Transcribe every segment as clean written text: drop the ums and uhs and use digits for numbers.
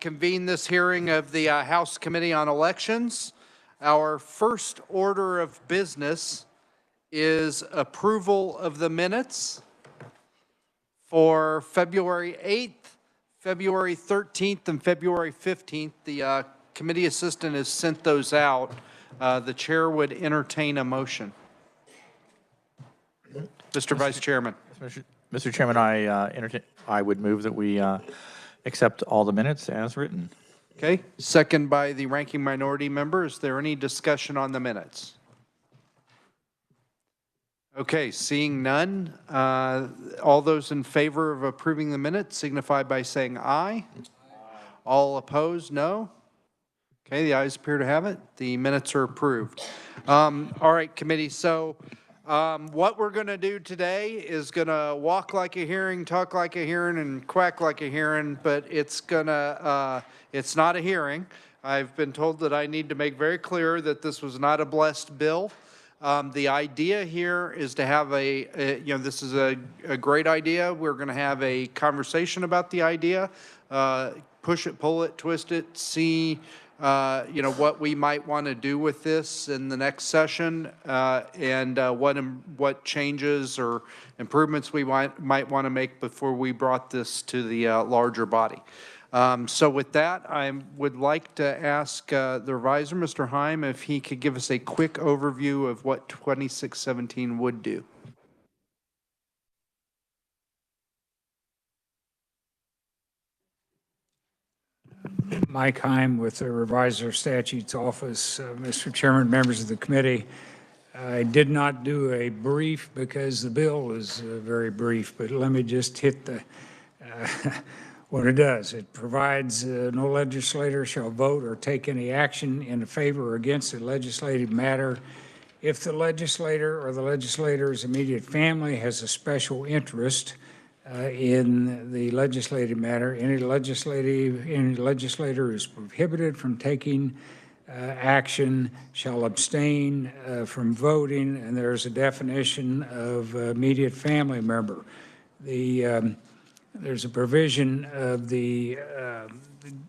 convene this hearing of the House Committee on Elections. Our first order of business is approval of the minutes for February 8th, February 13th, and February 15th. The committee assistant has sent those out. The chair would entertain a motion. Mr. Vice Chairman. Mr. Chairman, I would move that we accept all the minutes as written. Okay, second by the ranking minority member. Is there any discussion on the minutes? Okay, seeing none, all those in favor of approving the minutes signify by saying aye. All opposed, no. Okay, the ayes appear to have it. The minutes are approved. All right, committee, so what we're going to do today is going to walk like a hearing, talk like a hearing, and quack like a hearing, but it's not a hearing. I've been told that I need to make very clear that this was not a blessed bill. The idea here is to have this is a great idea. We're going to have a conversation about the idea, push it, pull it, twist it, see what we might want to do with this in the next session, and what changes or improvements we might want to make before we brought this to the larger body. So with that, I would like to ask the reviser, Mr. Heim, if he could give us a quick overview of what 2617 would do. Mike Heim with the Reviser Statutes Office. Mr. Chairman, members of the committee, I did not do a brief because the bill is very brief, but let me just hit the what it does. It provides no legislator shall vote or take any action in favor or against a legislative matter if the legislator or the legislator's immediate family has a special interest in the legislative matter. Any legislator is prohibited from taking action, shall abstain from voting, and there's a definition of immediate family member. There's a provision of the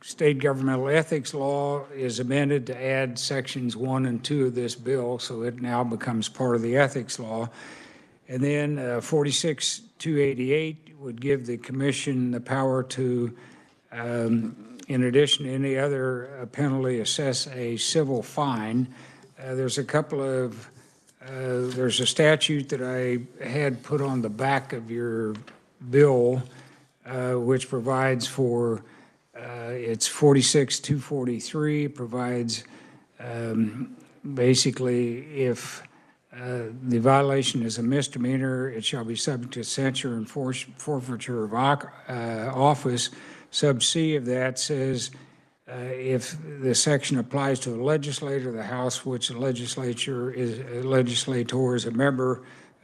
state governmental ethics law is amended to add sections 1 and 2 of this bill, so it now becomes part of the ethics law. And then 46-288 would give the commission the power to, in addition to any other penalty, assess a civil fine. There's a couple of, there's a statute that I had put on the back of your bill, which provides for, it's 46-243, provides basically if the violation is a misdemeanor, it shall be subject to censure and forfeiture of office. Sub C of that says if the section applies to a legislator, the House which the legislator is a member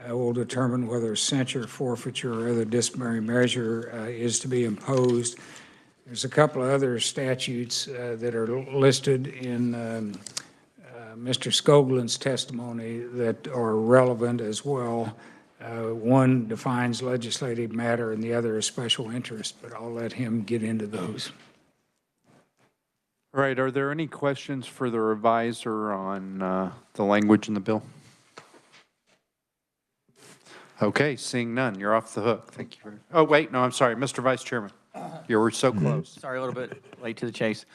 will determine whether censure, forfeiture, or other disciplinary measure is to be imposed. There's a couple of other statutes that are listed in Mr. Scoglin's testimony that are relevant as well. One defines legislative matter and the other is special interest, but I'll let him get into those. All right, are there any questions for the reviser on the language in the bill? Okay, seeing none, you're off the hook. Thank you. Oh, wait, no, I'm sorry, Mr. Vice Chairman. You were so close. Sorry, a little bit late to the chase.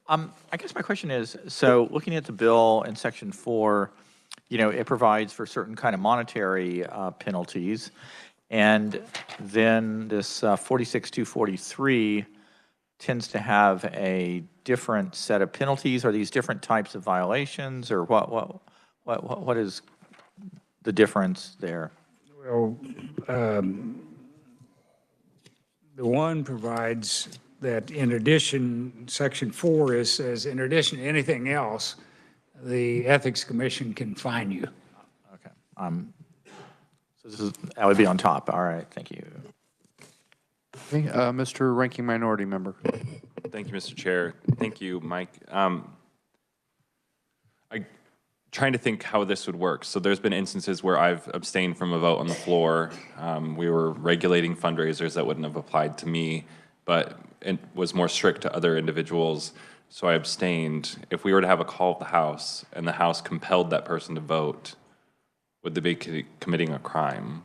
I guess my question is, so looking at the bill in section 4, it provides for certain kind of monetary penalties. And then this 46-243 tends to have a different set of penalties. Are these different types of violations, or what is the difference there? Well, the one provides that in addition, section 4 says, in addition to anything else, the Ethics Commission can fine you. Okay. So that would be on top. All right. Thank you. Okay, Mr. Ranking Minority Member. Thank you, Mr. Chair. Thank you, Mike. I'm trying to think how this would work. So there's been instances where I've abstained from a vote on the floor. We were regulating fundraisers that wouldn't have applied to me, but was more strict to other individuals, so I abstained. If we were to have a call of the House and the House compelled that person to vote, would they be committing a crime?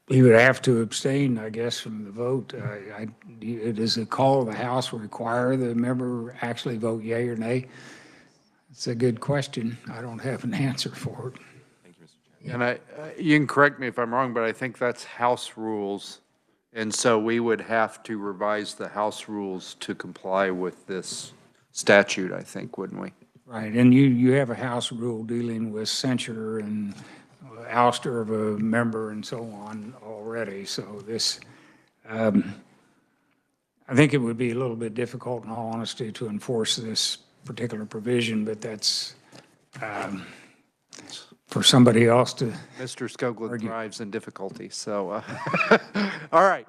He would have to abstain, I guess, from the vote. Does the call of the House require the member actually vote yea or nay? It's a good question. I don't have an answer for it. And you can correct me if I'm wrong, but I think that's House rules. And so we would have to revise the House rules to comply with this statute, I think, wouldn't we? Right, and you have a House rule dealing with censure and ouster of a member and so on already, so this, I think it would be a little bit difficult, in all honesty, to enforce this particular provision, but that's for somebody else to. Mr. Skoglund thrives in difficulty, so. All right,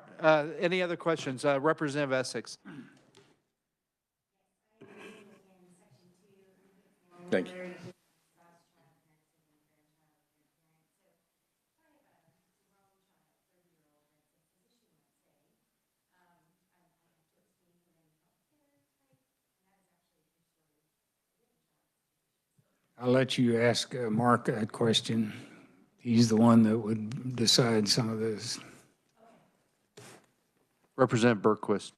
any other questions? Representative Essex. Thank you. I'll let you ask Mark that question. He's the one that would decide some of this. Representative Berquist.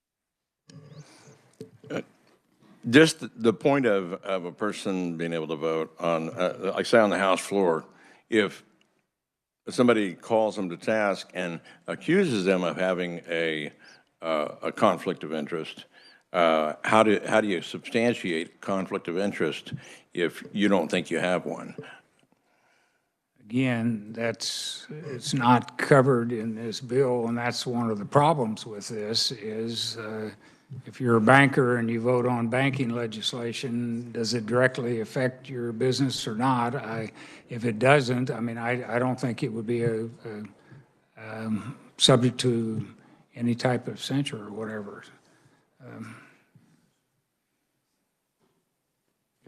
Just the point of a person being able to vote on, like say on the House floor, if somebody calls them to task and accuses them of having a conflict of interest, how do you substantiate conflict of interest if you don't think you have one? Again, it's not covered in this bill, and that's one of the problems with this is if you're a banker and you vote on banking legislation, does it directly affect your business or not? If it doesn't, I mean, I don't think it would be subject to any type of censure or whatever.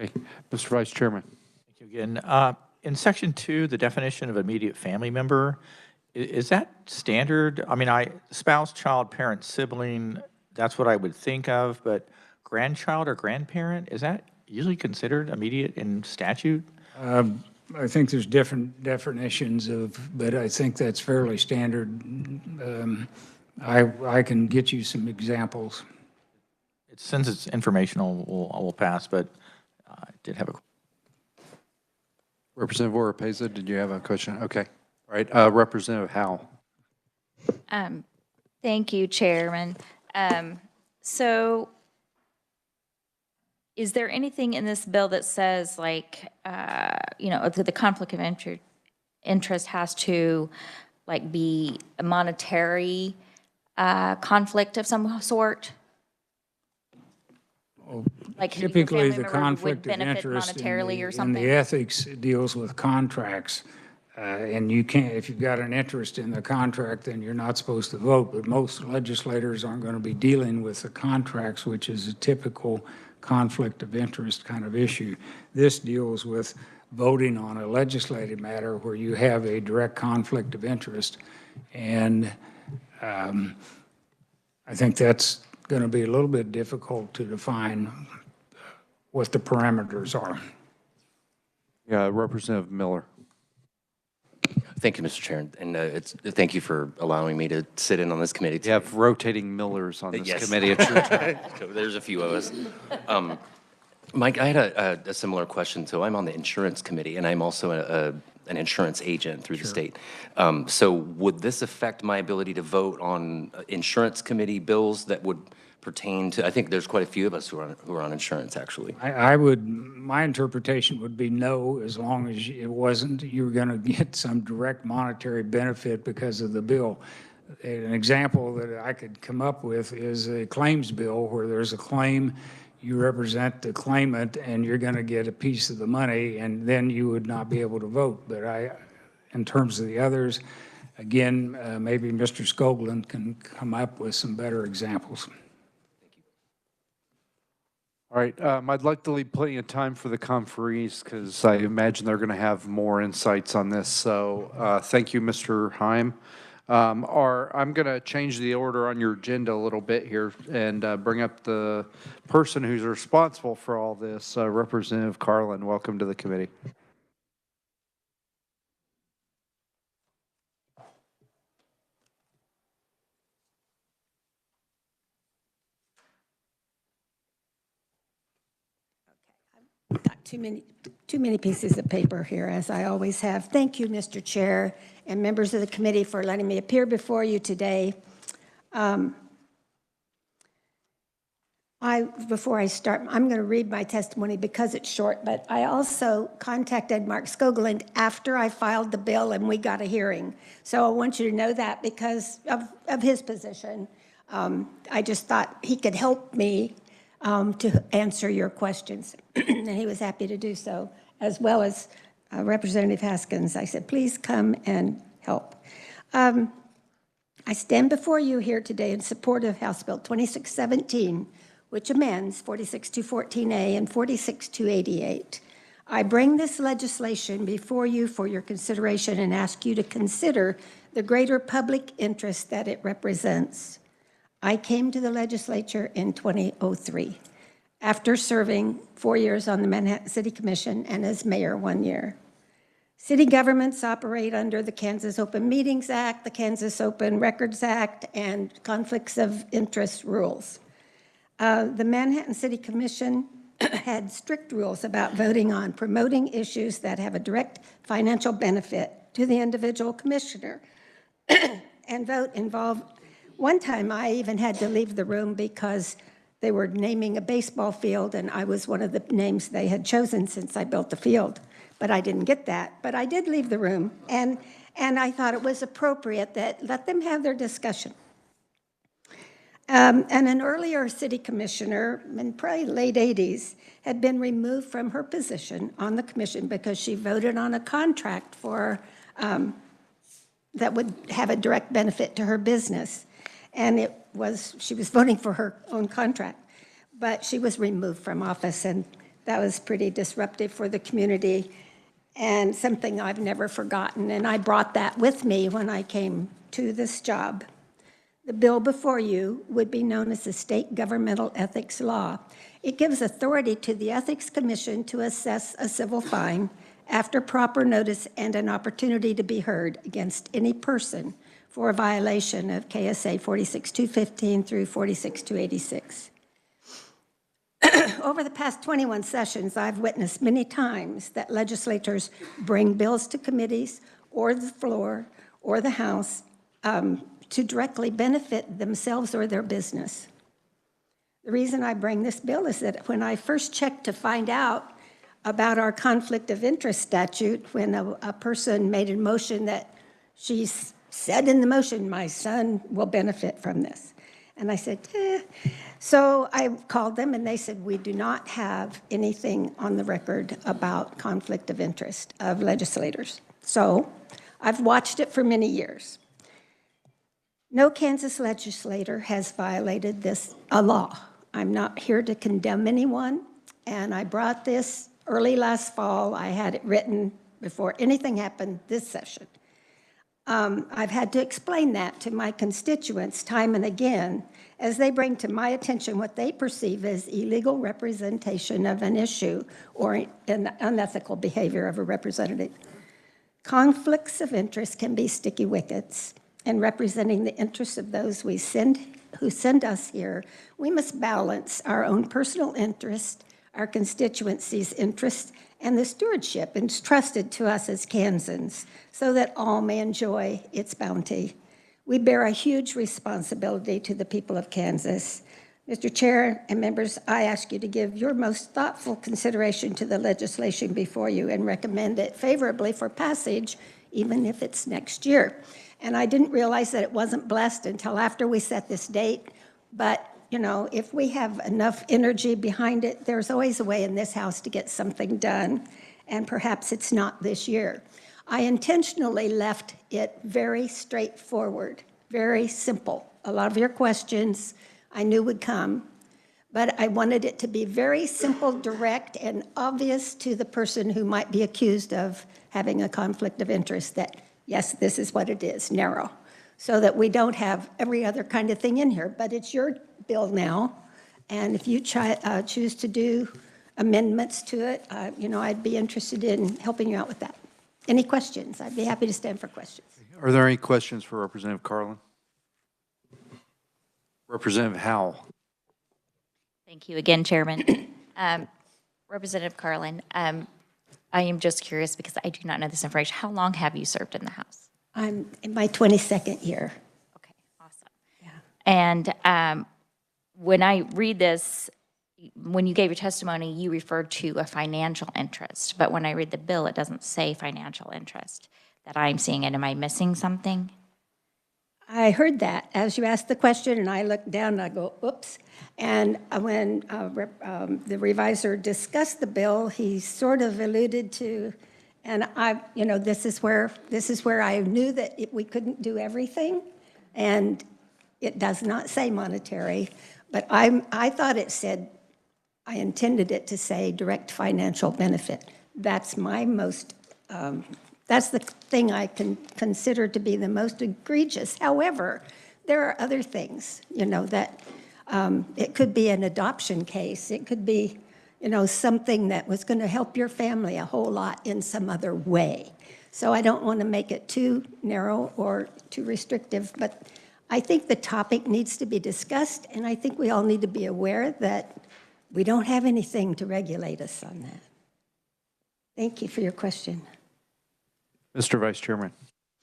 Okay, Mr. Vice Chairman. Thank you again. In section 2, the definition of immediate family member, is that standard? I mean, spouse, child, parent, sibling, that's what I would think of, but grandchild or grandparent, is that usually considered immediate in statute? I think there's different definitions but I think that's fairly standard. I can get you some examples. Since it's informational, I will pass, but I did have a. Representative Oropeza, did you have a question? Okay. All right. Representative Howell. Thank you, Chairman. So is there anything in this bill that says like, the conflict of interest has to like be a monetary conflict of some sort? Like Typically, the conflict of interest in the ethics deals with contracts. And you can't, if you've got an interest in the contract, then you're not supposed to vote. But most legislators aren't going to be dealing with the contracts, which is a typical conflict of interest kind of issue. This deals with voting on a legislative matter where you have a direct conflict of interest. And I think that's going to be a little bit difficult to define what the parameters are. Yeah, Representative Miller. Thank you, Mr. Chair, and thank you for allowing me to sit in on this committee today. You have rotating Millers on this Yes. committee. It's your turn. So there's a few of us. Mike, I had a similar question. So I'm on the insurance committee, and I'm also an insurance agent through the state. So would this affect my ability to vote on insurance committee bills that would pertain to, I think there's quite a few of us who are on insurance, actually. My interpretation would be no, as long as it wasn't, you were going to get some direct monetary benefit because of the bill. An example that I could come up with is a claims bill where there's a claim, you represent the claimant, and you're going to get a piece of the money, and then you would not be able to vote. But in terms of the others, again, maybe Mr. Skoglund can come up with some better examples. All right, I'd like to leave plenty of time for the conferees because I imagine they're going to have more insights on this. So thank you, Mr. Heim. I'm going to change the order on your agenda a little bit here and bring up the person who's responsible for all this, Representative Carlin. Welcome to the committee. Got too many pieces of paper here, as I always have. Thank you, Mr. Chair, and members of the committee for letting me appear before you today. Before I start, I'm going to read my testimony because it's short, but I also contacted Mark Skoglund after I filed the bill and we got a hearing. So I want you to know that because of his position. I just thought he could help me to answer your questions, and he was happy to do so, as well as Representative Haskins. I said, please come and help. I stand before you here today in support of House Bill 2617, which amends 46214A and 46288. I bring this legislation before you for your consideration and ask you to consider the greater public interest that it represents. I came to the legislature in 2003 after serving 4 years on the Manhattan City Commission and as mayor 1 year. City governments operate under the Kansas Open Meetings Act, the Kansas Open Records Act, and conflicts of interest rules. The Manhattan City Commission had strict rules about voting on promoting issues that have a direct financial benefit to the individual commissioner. And vote involved. One time I even had to leave the room because they were naming a baseball field and I was one of the names they had chosen since I built the field. But I didn't get that. But I did leave the room and I thought it was appropriate that let them have their discussion. And an earlier city commissioner, in probably late 80s, had been removed from her position on the commission because she voted on a contract for that would have a direct benefit to her business. And she was voting for her own contract, but she was removed from office, and that was pretty disruptive for the community and something I've never forgotten. And I brought that with me when I came to this job. The bill before you would be known as the State Governmental Ethics Law. It gives authority to the Ethics Commission to assess a civil fine after proper notice and an opportunity to be heard against any person for a violation of KSA 46215 through 46286. Over the past 21 sessions, I've witnessed many times that legislators bring bills to committees or the floor or the House to directly benefit themselves or their business. The reason I bring this bill is that when I first checked to find out about our conflict of interest statute, when a person made a motion that she said in the motion, my son will benefit from this. And I said, So I called them and they said, we do not have anything on the record about conflict of interest of legislators. So I've watched it for many years. No Kansas legislator has violated a law. I'm not here to condemn anyone, and I brought this early last fall. I had it written before anything happened this session. I've had to explain that to my constituents time and again as they bring to my attention what they perceive as illegal representation of an issue or an unethical behavior of a representative. Conflicts of interest can be sticky wickets, and representing the interests of those who send us here, we must balance our own personal interest, our constituencies' interest, and the stewardship entrusted to us as Kansans so that all may enjoy its bounty. We bear a huge responsibility to the people of Kansas. Mr. Chair and members, I ask you to give your most thoughtful consideration to the legislation before you and recommend it favorably for passage, even if it's next year. And I didn't realize that it wasn't blessed until after we set this date, but you know, if we have enough energy behind it, there's always a way in this House to get something done, and perhaps it's not this year. I intentionally left it very straightforward, very simple. A lot of your questions I knew would come, but I wanted it to be very simple, direct, and obvious to the person who might be accused of having a conflict of interest that, yes, this is what it is, narrow. so that we don't have every other kind of thing in here. But it's your bill now, and if you choose to do amendments to it, I'd be interested in helping you out with that. Any questions? I'd be happy to stand for questions. Are there any questions for Representative Carlin? Representative Howell. Thank you again, Chairman. Representative Carlin, I am just curious because I do not know this information. How long have you served in the House? I'm in my 22nd year. Okay, awesome. Yeah. And when I read this, when you gave your testimony, you referred to a financial interest. But when I read the bill, it doesn't say financial interest that I'm seeing it. Am I missing something? I heard that as you asked the question, and I looked down and I go, oops. And when the revisor discussed the bill, he sort of alluded to, and this is where I knew that we couldn't do everything, and it does not say monetary, but I thought it said, I intended it to say direct financial benefit. That's my most, that's the thing I can consider to be the most egregious. However, there are other things, that it could be an adoption case. It could be, something that was going to help your family a whole lot in some other way. So I don't want to make it too narrow or too restrictive, but I think the topic needs to be discussed, and I think we all need to be aware that we don't have anything to regulate us on that. Thank you for your question. Mr. Vice Chairman.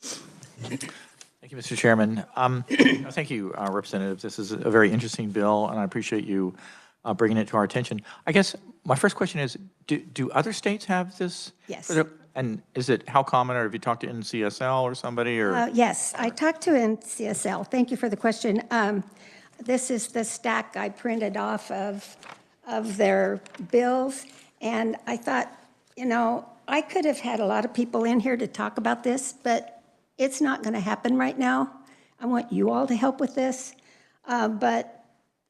Thank you, Mr. Chairman. Thank you, Representative. This is a very interesting bill, and I appreciate you bringing it to our attention. I guess my first question is, do other states have this? Yes. And is it how common, or have you talked to NCSL or somebody? Or Yes, I talked to NCSL. Thank you for the question. This is the stack I printed off of their bills, and I thought, I could have had a lot of people in here to talk about this, but it's not going to happen right now. I want you all to help with this, but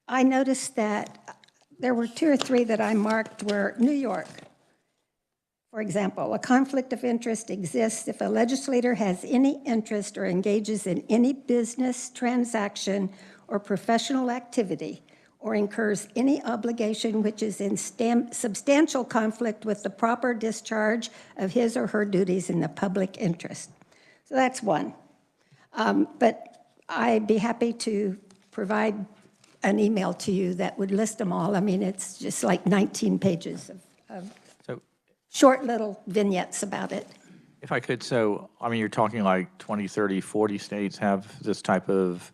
I noticed that there were 2 or 3 that I marked were New York. For example, a conflict of interest exists if a legislator has any interest or engages in any business transaction or professional activity or incurs any obligation which is in substantial conflict with the proper discharge of his or her duties in the public interest. So that's one. But I'd be happy to provide an email to you that would list them all. I mean, it's just like 19 pages of short little vignettes about it. if I could, you're talking like 20, 30, 40 states have this type of,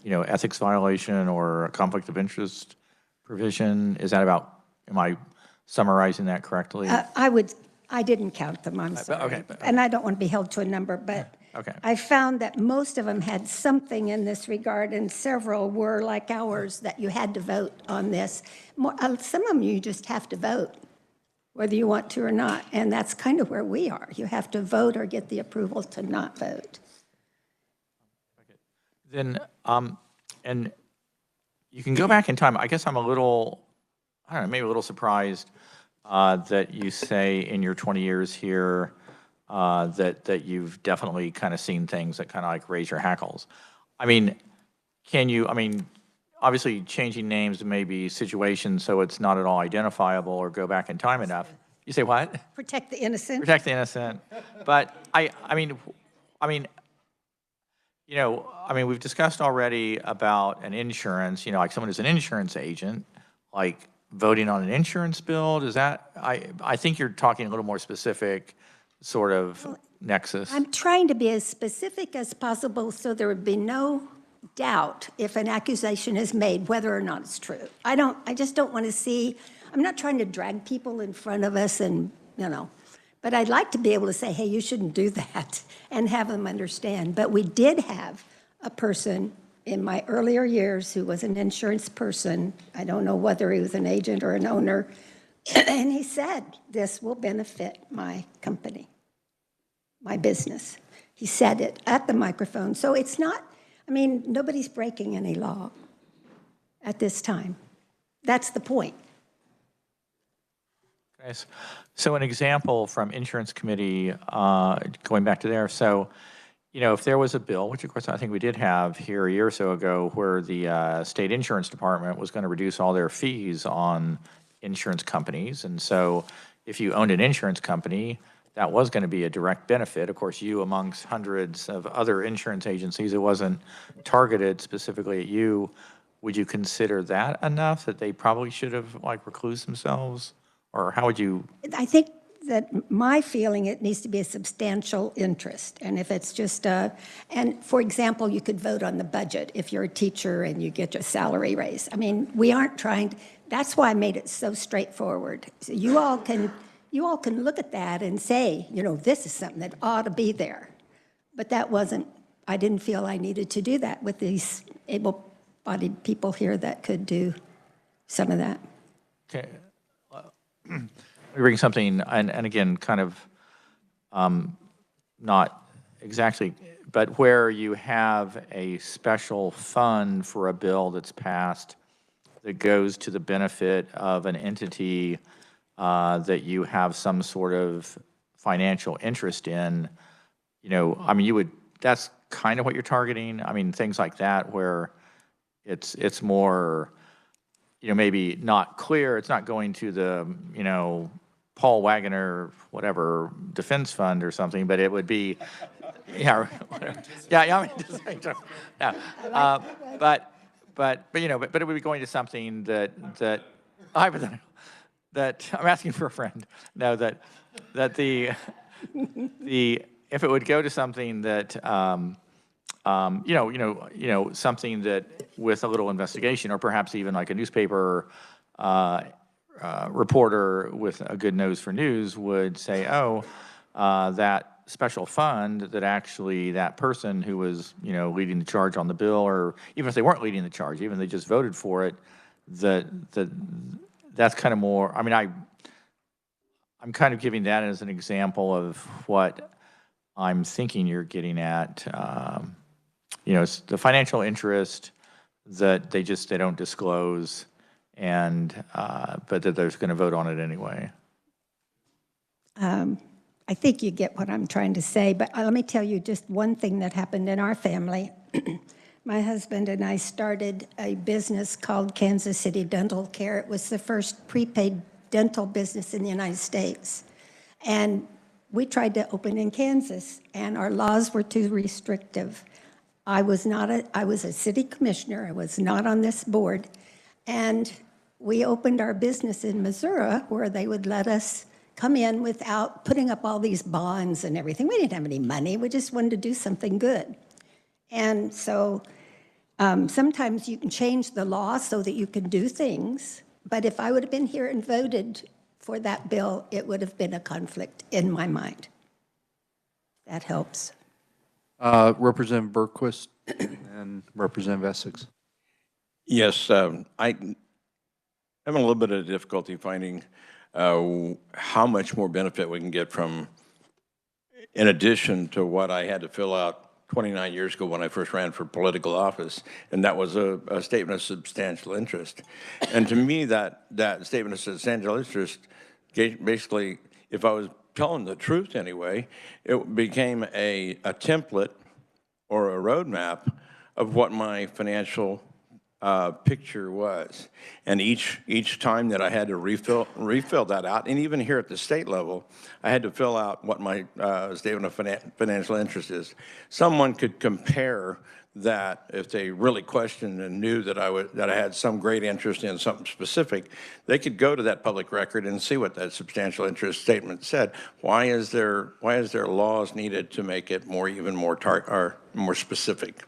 ethics violation or a conflict of interest provision. Is that about, am I summarizing that correctly? I didn't count them, I'm sorry. okay. And I don't want to be held to a number, but Okay. I found that most of them had something in this regard, and several were like ours, that you had to vote on this. Some of them you just have to vote, whether you want to or not, and that's kind of where we are. You have to vote or get the approval to not vote. Then, and you can go back in time. I guess I'm a little, I don't know, maybe a little surprised that you say in your 20 years here that you've definitely kind of seen things that kind of like raise your hackles. I mean, obviously changing names may be situations so it's not at all identifiable or go back in time enough. You say what? Protect the innocent. Protect the innocent. But we've discussed already about an insurance, like someone who's an insurance agent, like voting on an insurance bill. Does that, I think you're talking a little more specific sort of nexus. I'm trying to be as specific as possible so there would be no doubt if an accusation is made, whether or not it's true. I just don't want to see, I'm not trying to drag people in front of us and, but I'd like to be able to say, hey, you shouldn't do that and have them understand. But we did have a person in my earlier years who was an insurance person. I don't know whether he was an agent or an owner. And he said, this will benefit my company, my business. He said it at the microphone. So it's not, nobody's breaking any law at this time. That's the point. So an example from insurance committee, going back to there. So, you know, if there was a bill, which of course I think we did have here a year or so ago, where the state insurance department was going to reduce all their fees on insurance companies. And so if you owned an insurance company, that was going to be a direct benefit. Of course, you amongst hundreds of other insurance agencies, it wasn't targeted specifically at you. Would you consider that enough that they probably should have like reclused themselves? Or how would you? I think that my feeling, it needs to be a substantial interest. And if it's just and for example, you could vote on the budget if you're a teacher and you get your salary raise. I mean, we aren't trying to, that's why I made it so straightforward. So you all can look at that and say, you know, this is something that ought to be there. But that wasn't, I didn't feel I needed to do that with these able-bodied people here that could do some of that. Okay. We bring something, and again, kind of not exactly, but where you have a special fund for a bill that's passed that goes to the benefit of an entity that you have some sort of financial interest in, you know, I mean, you would, that's kind of what you're targeting. I mean, things like that where it's more, you know, maybe not clear, it's not going to the, you know, Paul Wagoner, whatever, defense fund or something, but it would be, yeah, whatever. Yeah, I mean, just, yeah. But you know, but it would be going to something that hypothetical, that I'm asking for a friend. No, that the if it would go to something that you know, something that with a little investigation, or perhaps even like a newspaper reporter with a good nose for news would say, oh, that special fund that actually that person who was, you know, leading the charge on the bill, or even if they weren't leading the charge, even if they just voted for it, that's kind of more, I mean, I'm kind of giving that as an example of what I'm thinking you're getting at. You know, it's the financial interest that they don't disclose, and but that they're going to vote on it anyway. I think you get what I'm trying to say, but let me tell you just one thing that happened in our family. My husband and I started a business called Kansas City Dental Care. It was the first prepaid dental business in the United States. And we tried to open in Kansas, and our laws were too restrictive. I was a city commissioner. I was not on this board. And we opened our business in Missouri, where they would let us come in without putting up all these bonds and everything. We didn't have any money. We just wanted to do something good. And so sometimes you can change the law so that you can do things. But if I would have been here and voted for that bill, it would have been a conflict in my mind. That helps. Representative Berquist and Representative Essex. Yes, I'm having a little bit of difficulty finding how much more benefit we can get from, in addition to what I had to fill out 29 years ago when I first ran for political office, and that was a statement of substantial interest. And to me, that statement of substantial interest, basically, if I was telling the truth anyway, it became a template or a roadmap of what my financial picture was. And each time that I had to refill that out, and even here at the state level, I had to fill out what my statement of financial interest is. Someone could compare that if they really questioned and knew that I had some great interest in something specific, they could go to that public record and see what that substantial interest statement said. Why is there laws needed to make it even more specific?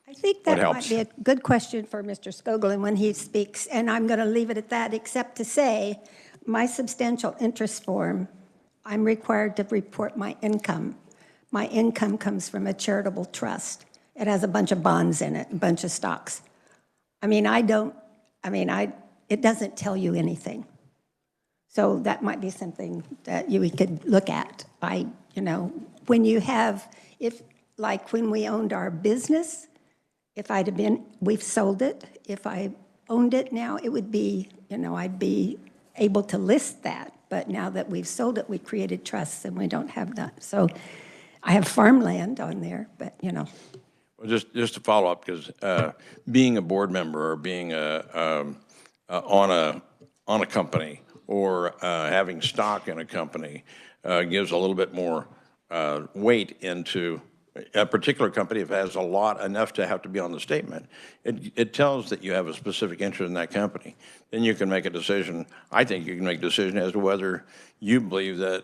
I think that might be a good question for Mr. Skogland when he speaks, and I'm going to leave it at that, except to say my substantial interest form, I'm required to report my income. My income comes from a charitable trust. It has a bunch of bonds in it, a bunch of stocks. I mean, it doesn't tell you anything. So that might be something that we could look at. When you have, like when we owned our business, we've sold it. If I owned it now, it would be, I'd be able to list that. But now that we've sold it, we created trusts and we don't have that. So I have farmland on there, but, you know. Well, just to follow up, because being a board member or being on a company or having stock in a company gives a little bit more weight into a particular company. If it has a lot, enough to have to be on the statement, it tells that you have a specific interest in that company. Then you can make a decision. I think you can make a decision as to whether you believe that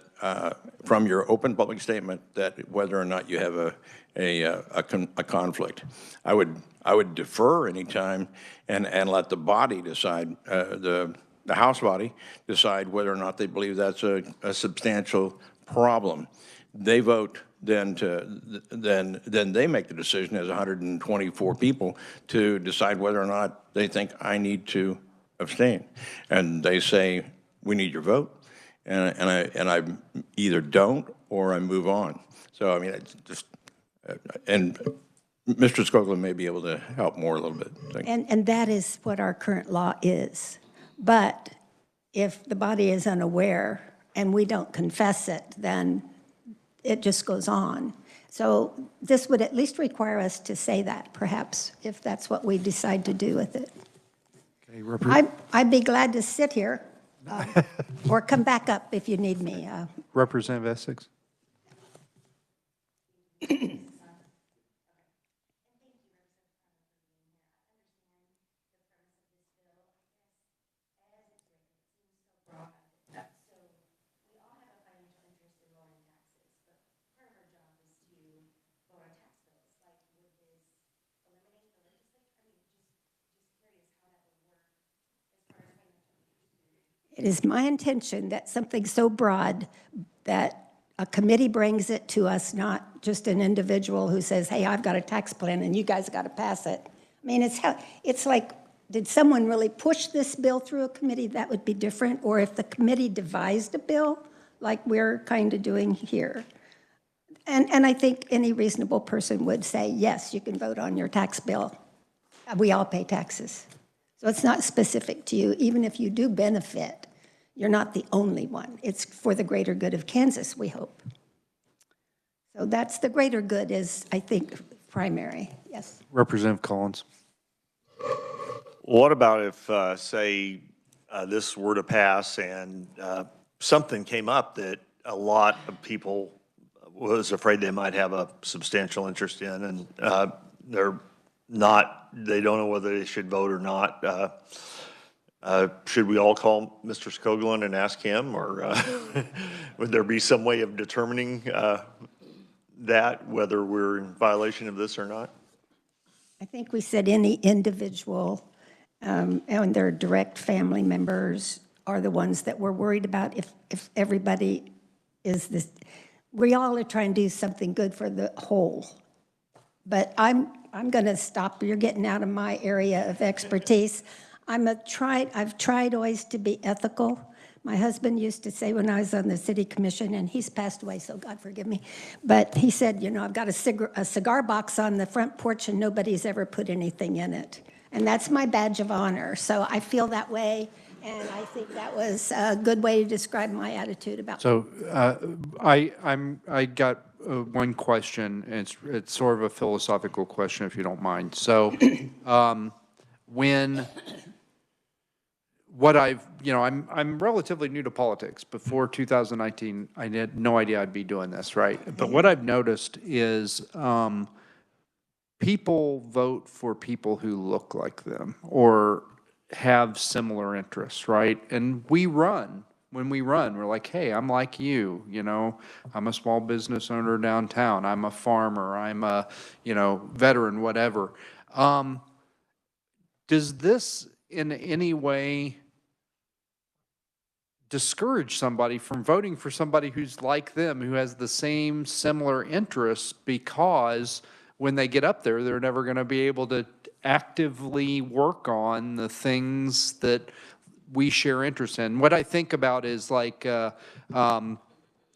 from your open public statement that whether or not you have a conflict. I would defer anytime and let the body decide, the House body decide whether or not they believe that's a substantial problem. They vote then they make the decision as 124 people to decide whether or not they think I need to abstain. And they say, we need your vote. And I either don't or I move on. So, I mean, it's just, and Mr. Skoglund may be able to help more a little bit. And that is what our current law is. But if the body is unaware and we don't confess it, then it just goes on. So this would at least require us to say that, perhaps, if that's what we decide to do with it. Okay, I'd be glad to sit here or come back up if you need me. Representative Essex. It is my intention that something so broad that a committee brings it to us, not just an individual who says, hey, I've got a tax plan and you guys got to pass it. I mean, it's like, did someone really push this bill through a committee? That would be different. Or if the committee devised a bill, like we're kind of doing here. And I think any reasonable person would say, yes, you can vote on your tax bill. We all pay taxes. So it's not specific to you. Even if you do benefit, you're not the only one. It's for the greater good of Kansas, we hope. So that's the greater good is, I think, primary. Yes. Representative Collins. What about if, say, this were to pass and something came up that a lot of people was afraid they might have a substantial interest in, and they don't know whether they should vote or not. Should we all call Mr. Skoglund and ask him, or would there be some way of determining that, whether we're in violation of this or not? I think we said any individual and their direct family members are the ones that we're worried about. If everybody is this, we all are trying to do something good for the whole. But I'm going to stop. You're getting out of my area of expertise. I've tried always to be ethical. My husband used to say when I was on the city commission, and he's passed away, so God forgive me, but he said, you know, I've got a cigar box on the front porch and nobody's ever put anything in it. And that's my badge of honor. So I feel that way, and I think that was a good way to describe my attitude about. So I got one question, and it's sort of a philosophical question, if you don't mind. So I'm relatively new to politics. Before 2019, I had no idea I'd be doing this, right? But what I've noticed is people vote for people who look like them or have similar interests, right? And we run. When we run, we're like, hey, I'm like you, you know, I'm a small business owner downtown, I'm a farmer, I'm a, veteran, whatever. Does this in any way discourage somebody from voting for somebody who's like them, who has the same similar interests, because when they get up there, they're never going to be able to actively work on the things that we share interest in? What I think about is like, we had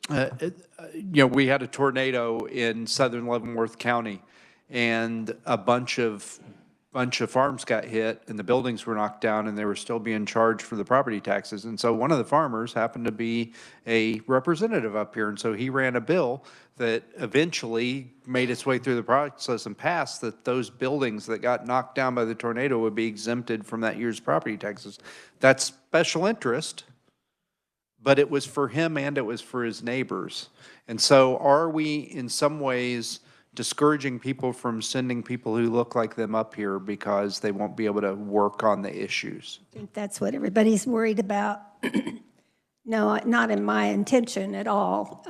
a tornado in southern Leavenworth County, and a bunch of bunch of farms got hit and the buildings were knocked down and they were still being charged for the property taxes. And so one of the farmers happened to be a representative up here. And so he ran a bill that eventually made its way through the process and passed, that those buildings that got knocked down by the tornado would be exempted from that year's property taxes. That's special interest, but it was for him and it was for his neighbors. And so are we in some ways discouraging people from sending people who look like them up here because they won't be able to work on the issues? I think that's what everybody's worried about. No, not in my intention at all.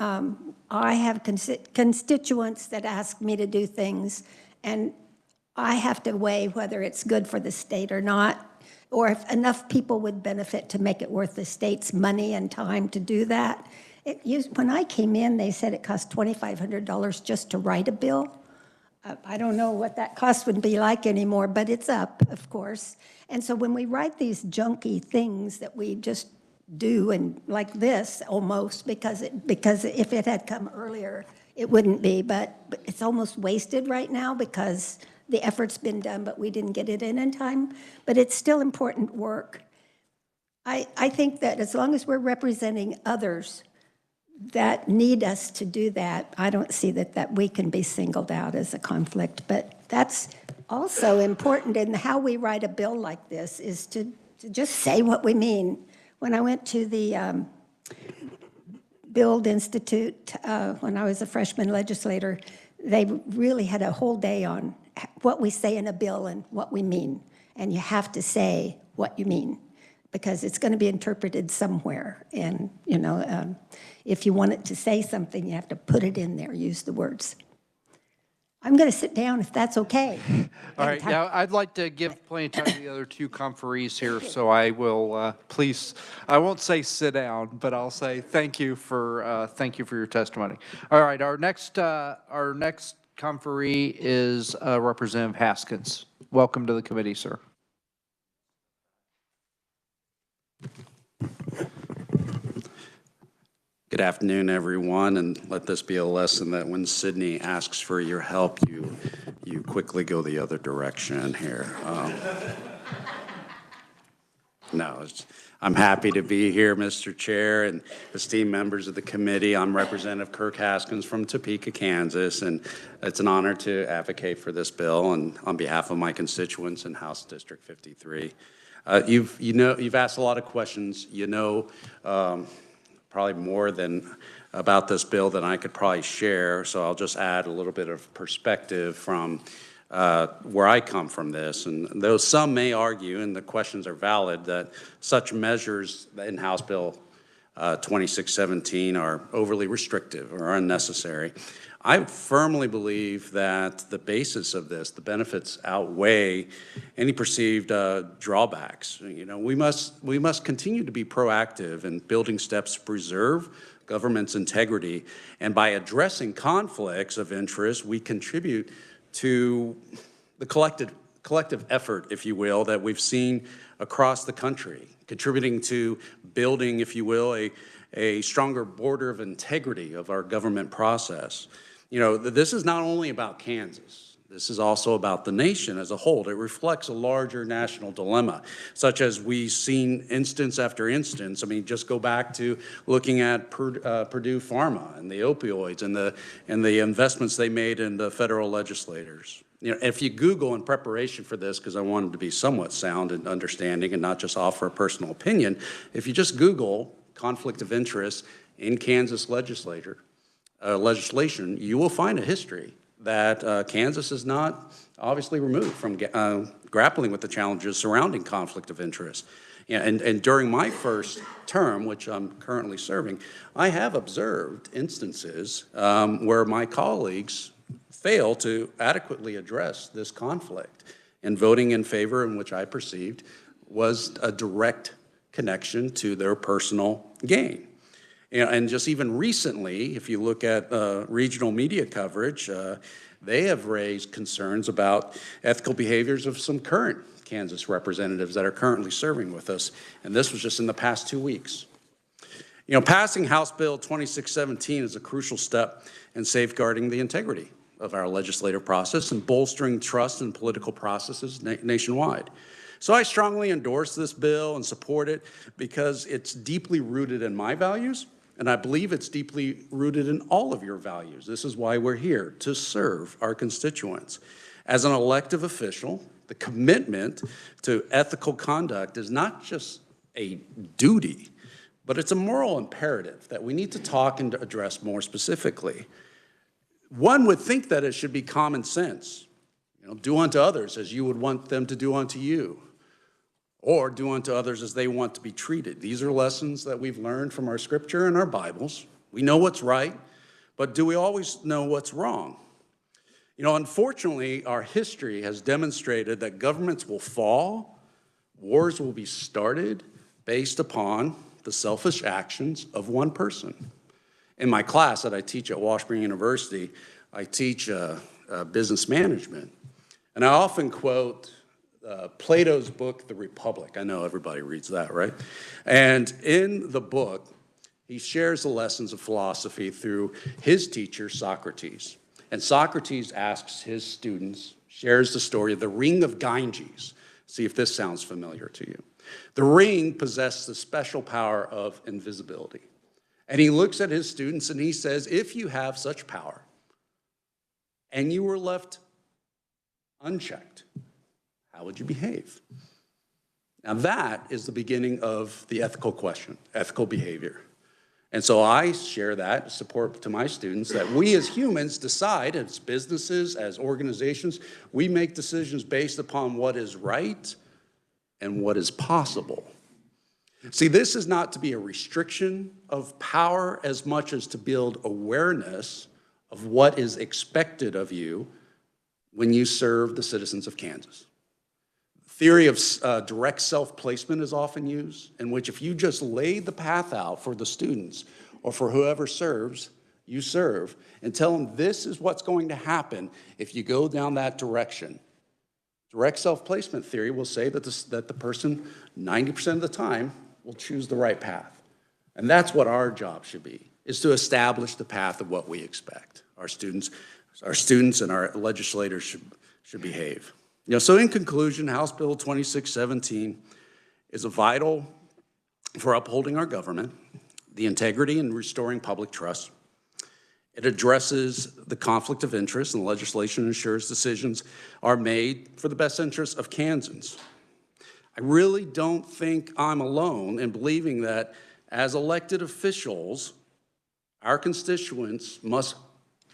I have constituents that ask me to do things, and I have to weigh whether it's good for the state or not, or if enough people would benefit to make it worth the state's money and time to do that. When I came in, they said it cost $2,500 just to write a bill. I don't know what that cost would be like anymore, but it's up, of course. And so when we write these junky things that we just do, and like this almost, because if it had come earlier, it wouldn't be, but it's almost wasted right now because the effort's been done, but we didn't get it in time. But it's still important work. I think that as long as we're representing others that need us to do that, I don't see that we can be singled out as a conflict. But that's also important in how we write a bill like this, is to just say what we mean. When I went to the Build Institute, when I was a freshman legislator, they really had a whole day on what we say in a bill and what we mean. And you have to say what you mean, because it's going to be interpreted somewhere. And, you know, if you want it to say something, you have to put it in there, use the words. I'm going to sit down if that's okay. All right, now I'd like to give plenty of time to the other two conferees here, so I will please, I won't say sit down, but I'll say thank you for your testimony. All right, our next conferee is Representative Haskins. Welcome to the committee, sir. Good afternoon, everyone, and let this be a lesson that when Sydney asks for your help, you quickly go the other direction here. I'm happy to be here, Mr. Chair, and esteemed members of the committee. I'm Representative Kirk Haskins from Topeka, Kansas, and it's an honor to advocate for this bill and on behalf of my constituents in House District 53. You've asked a lot of questions. Probably more than about this bill than I could probably share, so I'll just add a little bit of perspective from where I come from this. And though some may argue, and the questions are valid, that such measures in House Bill 2617 are overly restrictive or unnecessary, I firmly believe that the basis of this, the benefits outweigh any perceived drawbacks. You know, we must continue to be proactive in building steps to preserve government's integrity, and by addressing conflicts of interest, we contribute to the collective effort, if you will, that we've seen across the country, contributing to building, if you will, a stronger border of integrity of our government process. You know, this is not only about Kansas. This is also about the nation as a whole. It reflects a larger national dilemma, such as we've seen instance after instance. I mean, just go back to looking at Purdue Pharma and the opioids and the investments they made in the federal legislators. You know, if you Google in preparation for this, because I wanted to be somewhat sound and understanding and not just offer a personal opinion, if you just Google conflict of interest in Kansas legislation, you will find a history that Kansas is not obviously removed from grappling with the challenges surrounding conflict of interest. And during my first term, which I'm currently serving, I have observed instances where my colleagues fail to adequately address this conflict, and voting in favor, in which I perceived was a direct connection to their personal gain. And just even recently, if you look at regional media coverage, they have raised concerns about ethical behaviors of some current Kansas representatives that are currently serving with us. And this was just in the past 2 weeks. You know, passing House Bill 2617 is a crucial step in safeguarding the integrity of our legislative process and bolstering trust in political processes nationwide. So I strongly endorse this bill and support it because it's deeply rooted in my values, and I believe it's deeply rooted in all of your values. This is why we're here, to serve our constituents. As an elective official, the commitment to ethical conduct is not just a duty, but it's a moral imperative that we need to talk and address more specifically. One would think that it should be common sense. Do unto others as you would want them to do unto you, or do unto others as they want to be treated. These are lessons that we've learned from our scripture and our Bibles. We know what's right, but do we always know what's wrong? Unfortunately, our history has demonstrated that governments will fall, wars will be started based upon the selfish actions of one person. In my class that I teach at Washburn University, I teach business management, and I often quote Plato's book, The Republic. I know everybody reads that, right? And in the book, he shares the lessons of philosophy through his teacher, Socrates. And Socrates asks his students, shares the story of the ring of Ganges. See if this sounds familiar to you. The ring possessed the special power of invisibility. And he looks at his students and he says, if you have such power and you were left unchecked, how would you behave? Now that is the beginning of the ethical question, ethical behavior. And so I share that support to my students that we as humans decide, as businesses, as organizations, we make decisions based upon what is right and what is possible. See, this is not to be a restriction of power as much as to build awareness of what is expected of you when you serve the citizens of Kansas. Theory of direct self-placement is often used, in which if you just lay the path out for the students or for whoever serves, you serve, and tell them this is what's going to happen if you go down that direction. Direct self-placement theory will say that the person 90% of the time will choose the right path. And that's what our job should be, is to establish the path of what we expect. Our students and our legislators should behave. So in conclusion, House Bill 2617 is vital for upholding our government, the integrity and restoring public trust. It addresses the conflict of interest, and the legislation ensures decisions are made for the best interests of Kansans. I really don't think I'm alone in believing that as elected officials, our constituents must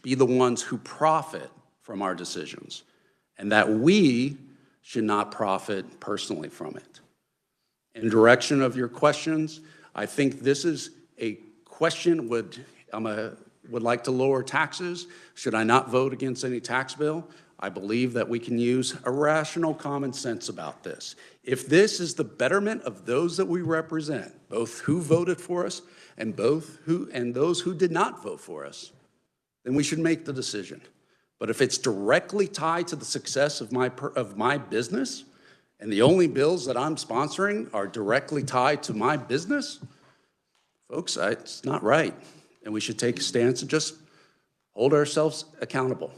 be the ones who profit from our decisions, and that we should not profit personally from it. In direction of your questions, I think this is a question, would like to lower taxes. Should I not vote against any tax bill? I believe that we can use a rational common sense about this. If this is the betterment of those that we represent, both who voted for us and those who did not vote for us, then we should make the decision. But if it's directly tied to the success of my business, and the only bills that I'm sponsoring are directly tied to my business, folks, it's not right. And we should take a stance and just hold ourselves accountable.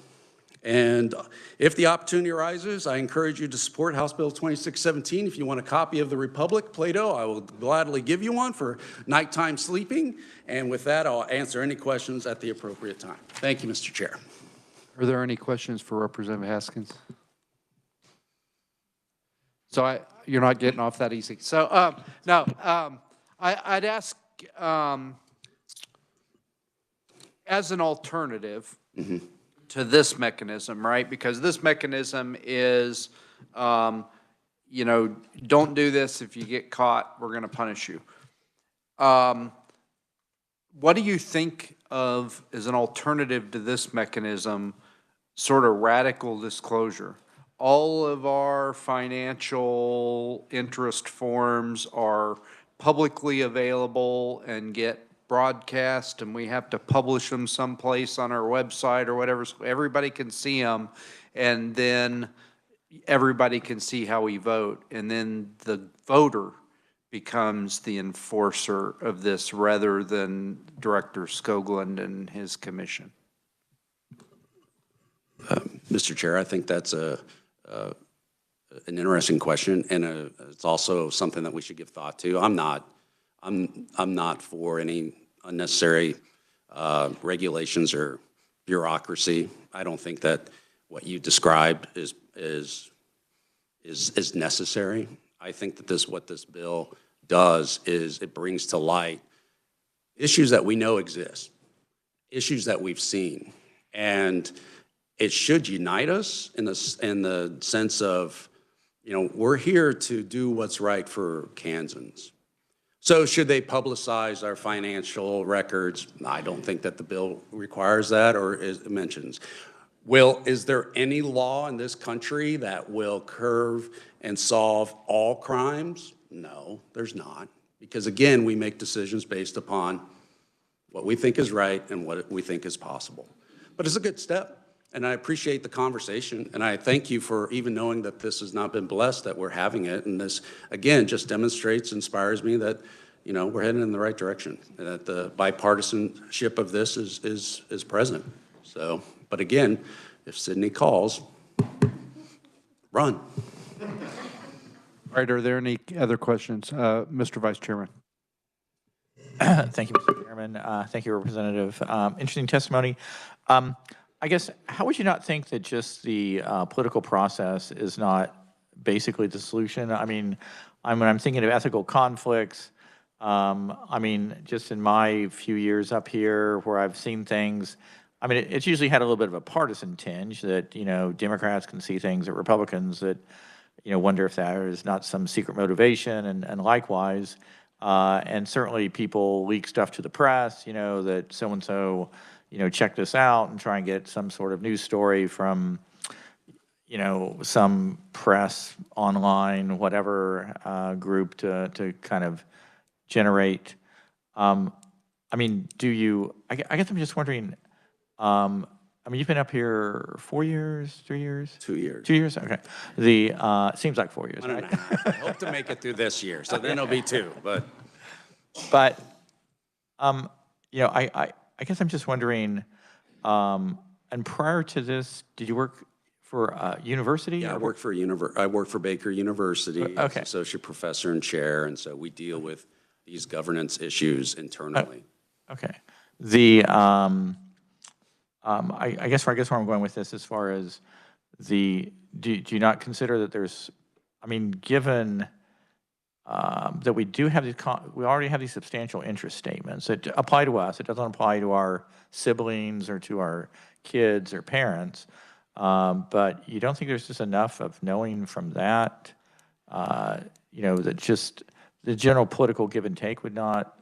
And if the opportunity arises, I encourage you to support House Bill 2617. If you want a copy of The Republic, Plato, I will gladly give you one for nighttime sleeping. And with that, I'll answer any questions at the appropriate time. Thank you, Mr. Chair. Are there any questions for Representative Haskins? So you're not getting off that easy. So, no, I'd ask, as an alternative to this mechanism, right? Because this mechanism is, don't do this. If you get caught, we're going to punish you. What do you think of as an alternative to this mechanism, sort of radical disclosure? All of our financial interest forms are publicly available and get broadcast, and we have to publish them someplace on our website or whatever, so everybody can see them, and then everybody can see how we vote, and then the voter becomes the enforcer of this rather than Director Skoglund and his commission. Mr. Chair, I think that's an interesting question, and it's also something that we should give thought to. I'm not for any unnecessary regulations or bureaucracy. I don't think that what you described is necessary. I think that what this bill does is it brings to light issues that we know exist, issues that we've seen, and it should unite us in the sense of, we're here to do what's right for Kansans. So should they publicize our financial records? I don't think that the bill requires that or mentions. Is there any law in this country that will curb and solve all crimes? No, there's not. Because again, we make decisions based upon what we think is right and what we think is possible. But it's a good step, and I appreciate the conversation, and I thank you for even knowing that this has not been blessed, that we're having it, and this, again, just demonstrates, inspires me that, we're heading in the right direction, and that the bipartisanship of this is present. So, but again, if Sydney calls, run. All right, are there any other questions? Mr. Vice Chairman. Thank you, Mr. Chairman. Thank you, Representative. Interesting testimony. I guess, how would you not think that just the political process is not basically the solution? I mean, when I'm thinking of ethical conflicts, I mean, just in my few years up here where I've seen things, I mean, it's usually had a little bit of a partisan tinge that, Democrats can see things that Republicans that, wonder if there is not some secret motivation and likewise. And certainly people leak stuff to the press, that so-and-so, check this out and try and get some sort of news story from, some press, online, whatever group to kind of generate. I mean, I guess I'm just wondering, I mean, you've been up here 4 years, 3 years? 2 years. 2 years, okay. Seems like 4 years, right? I hope to make it through this year, so then it'll be 2, but. But, I guess I'm just wondering, and prior to this, did you work for a university? Yeah, I work for Baker University as Okay. associate professor and chair, and so we deal with these governance issues internally. Okay. I guess where I'm going with this as far as do you not consider that there's, I mean, given that we do have we already have these substantial interest statements that apply to us. It doesn't apply to our siblings or to our kids or parents. But you don't think there's just enough of knowing from that, that just the general political give and take would not,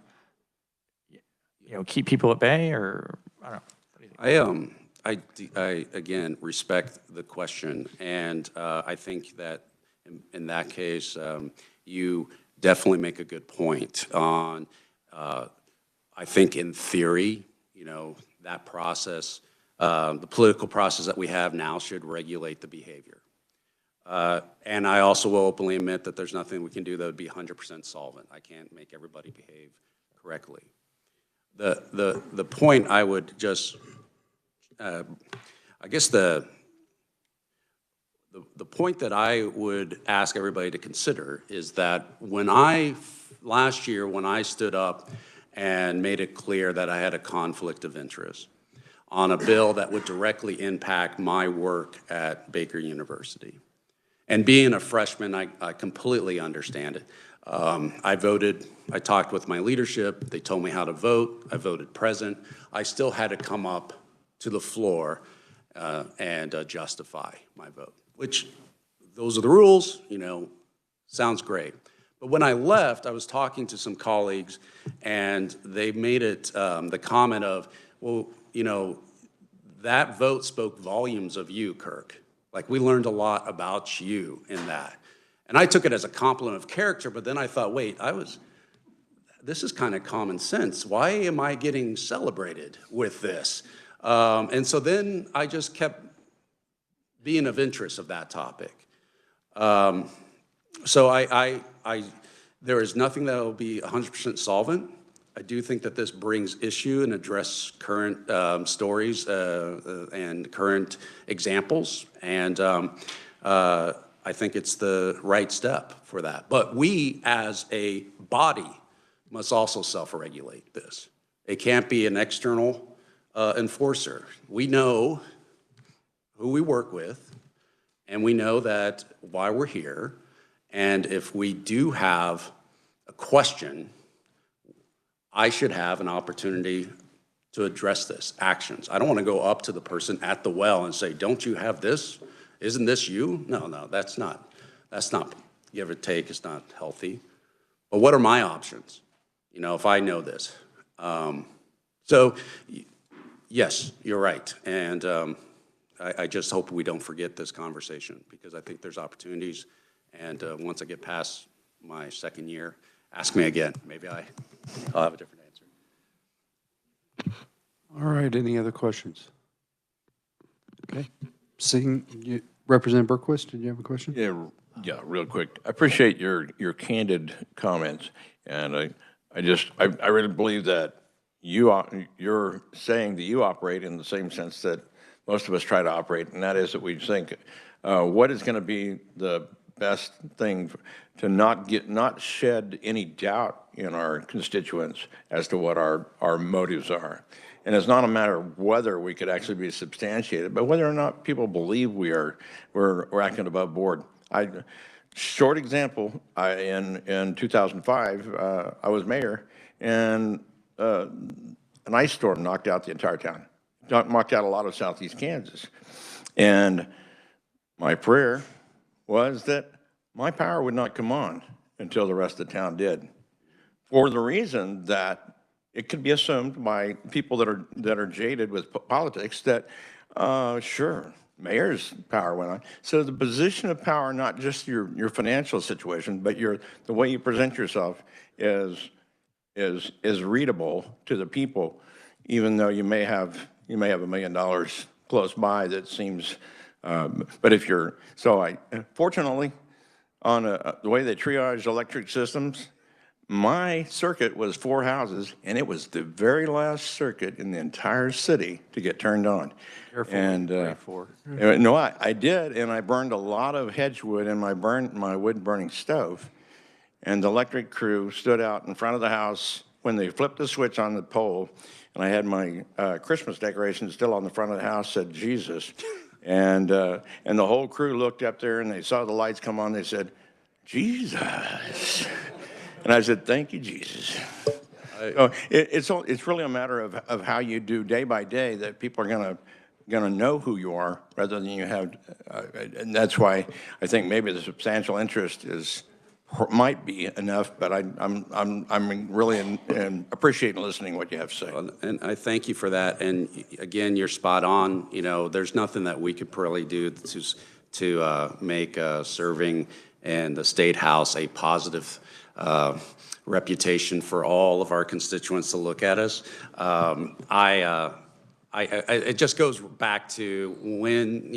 keep people at bay, or I don't know. What do you think? I again respect the question, and I think that in that case, you definitely make a good point on, I think in theory, that process, the political process that we have now should regulate the behavior. And I also will openly admit that there's nothing we can do that would be 100% solvent. I can't make everybody behave correctly. The point I would just, I guess the point that I would ask everybody to consider is that last year when I stood up and made it clear that I had a conflict of interest on a bill that would directly impact my work at Baker University. And being a freshman, I completely understand it. I voted, I talked with my leadership, they told me how to vote, I voted present. I still had to come up to the floor and justify my vote, which those are the rules, sounds great. But when I left, I was talking to some colleagues, and they made it the comment of, well, that vote spoke volumes of you, Kirk. Like, we learned a lot about you in that. And I took it as a compliment of character, but then I thought, wait, this is kind of common sense. Why am I getting celebrated with this? And so then I just kept being of interest of that topic. So there is nothing that will be 100% solvent. I do think that this brings issue and address current stories and current examples, and I think it's the right step for that. But we, as a body, must also self-regulate this. It can't be an external enforcer. We know who we work with, and we know that why we're here, and if we do have a question, I should have an opportunity to address this, actions. I don't want to go up to the person at the well and say, don't you have this? Isn't this you? No, that's not give or take, it's not healthy. But what are my options? You know, if I know this. So, yes, you're right. And I just hope we don't forget this conversation, because I think there's opportunities. And once I get past my second year, ask me again. Maybe I'll have a different answer. All right, any other questions? Okay, Representative Berquist, did you have a question? Yeah, real quick. I appreciate your candid comments, and I really believe that you're saying that you operate in the same sense that most of us try to operate, and that is that we think what is going to be the best thing to not shed any doubt in our constituents as to what our motives are. And it's not a matter of whether we could actually be substantiated, but whether or not people believe we're acting above board. Short example, in 2005, I was mayor, and an ice storm knocked out the entire town. Knocked out a lot of southeast Kansas. And my prayer was that my power would not come on until the rest of the town did, for the reason that it could be assumed by people that are jaded with politics that, sure, mayor's power went on. So the position of power, not just your financial situation, but the way you present yourself is readable to the people, even though you may have $1 million close by that seems, but if you're, fortunately, on the way they triage electric systems, my circuit was 4 houses, and it was the very last circuit in the entire city to get turned on. Careful. And no, I did, and I burned a lot of hedgewood in my wood-burning stove. And the electric crew stood out in front of the house when they flipped the switch on the pole, and I had my Christmas decorations still on the front of the house, said Jesus. And the whole crew looked up there, and they saw the lights come on. They said, Jesus. And I said, thank you, Jesus. So it's really a matter of how you do day by day that people are gonna know who you are rather than you have, and that's why I think maybe the substantial interest might be enough, but I'm really appreciating listening what you have to say. And I thank you for that. And again, you're spot on. You know, there's nothing that we could probably do to make serving in the State House a positive reputation for all of our constituents to look at us. It just goes back to when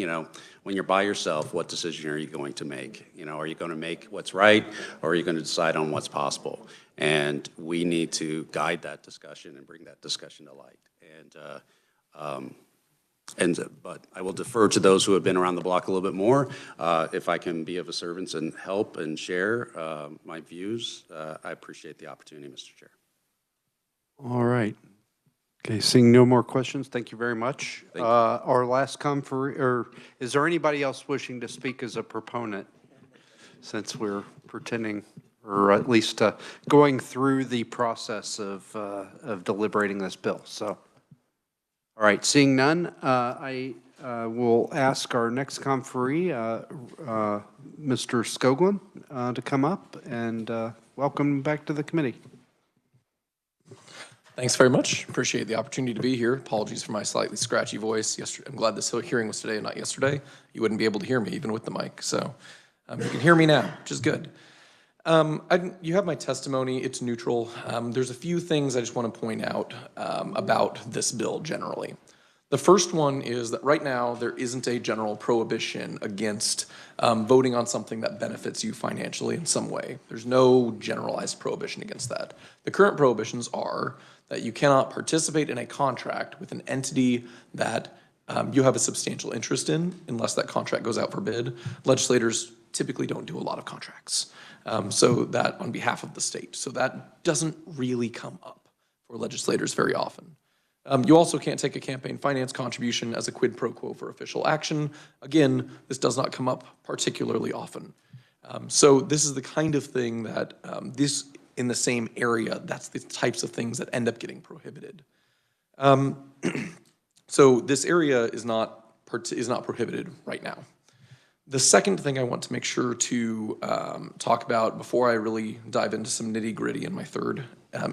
you're by yourself, what decision are you going to make? You know, are you going to make what's right, or are you going to decide on what's possible? And we need to guide that discussion and bring that discussion to light. But I will defer to those who have been around the block a little bit more. If I can be of a service and help and share my views, I appreciate the opportunity, Mr. Chair. All right. Okay, seeing no more questions, thank you very much. Our last is there anybody else wishing to speak as a proponent, since we're pretending, or at least going through the process of deliberating this bill? So, all right, seeing none, I will ask our next conferee, Mr. Skoglund, to come up, and welcome back to the committee. Thanks very much. Appreciate the opportunity to be here. Apologies for my slightly scratchy voice. I'm glad this hearing was today and not yesterday. You wouldn't be able to hear me even with the mic. So you can hear me now, which is good. You have my testimony. It's neutral. There's a few things I just want to point out about this bill generally. The first one is that right now, there isn't a general prohibition against voting on something that benefits you financially in some way. There's no generalized prohibition against that. The current prohibitions are that you cannot participate in a contract with an entity that you have a substantial interest in unless that contract goes out for bid. Legislators typically don't do a lot of contracts, so that on behalf of the state. So that doesn't really come up for legislators very often. You also can't take a campaign finance contribution as a quid pro quo for official action. Again, this does not come up particularly often. So this is the kind of thing that this in the same area, that's the types of things that end up getting prohibited. So this area is not prohibited right now. The second thing I want to make sure to talk about before I really dive into some nitty-gritty in my third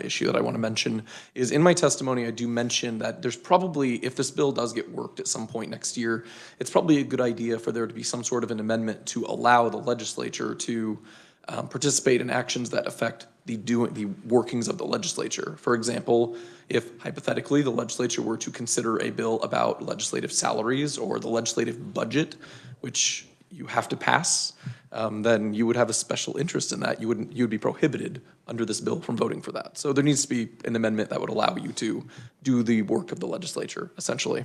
issue that I want to mention is in my testimony, I do mention that there's probably, if this bill does get worked at some point next year, it's probably a good idea for there to be some sort of an amendment to allow the legislature to participate in actions that affect the workings of the legislature. For example, if hypothetically the legislature were to consider a bill about legislative salaries or the legislative budget, which you have to pass, then you would have a special interest in that. You would be prohibited under this bill from voting for that. So there needs to be an amendment that would allow you to do the work of the legislature, essentially.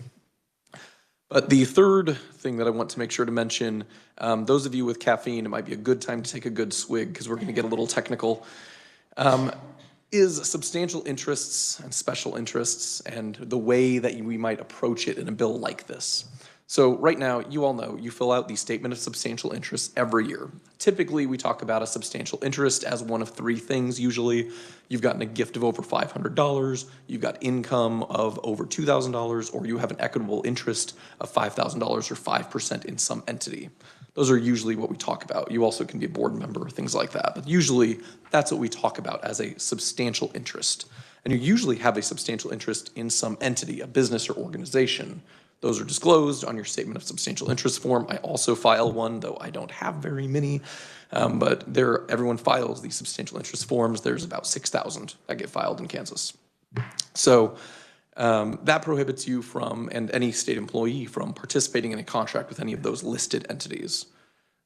But the third thing that I want to make sure to mention, those of you with caffeine, it might be a good time to take a good swig because we're going to get a little technical, is substantial interests and special interests and the way that we might approach it in a bill like this. So right now, you all know, you fill out the statement of substantial interest every year. Typically, we talk about a substantial interest as one of three things usually. You've gotten a gift of over $500, you've got income of over $2,000, or you have an equitable interest of $5,000 or 5% in some entity. Those are usually what we talk about. You also can be a board member, things like that. But usually, that's what we talk about as a substantial interest. And you usually have a substantial interest in some entity, a business or organization. Those are disclosed on your statement of substantial interest form. I also file one, though I don't have very many, but everyone files these substantial interest forms. There's about 6,000 that get filed in Kansas. So that prohibits you from, and any state employee from, participating in a contract with any of those listed entities.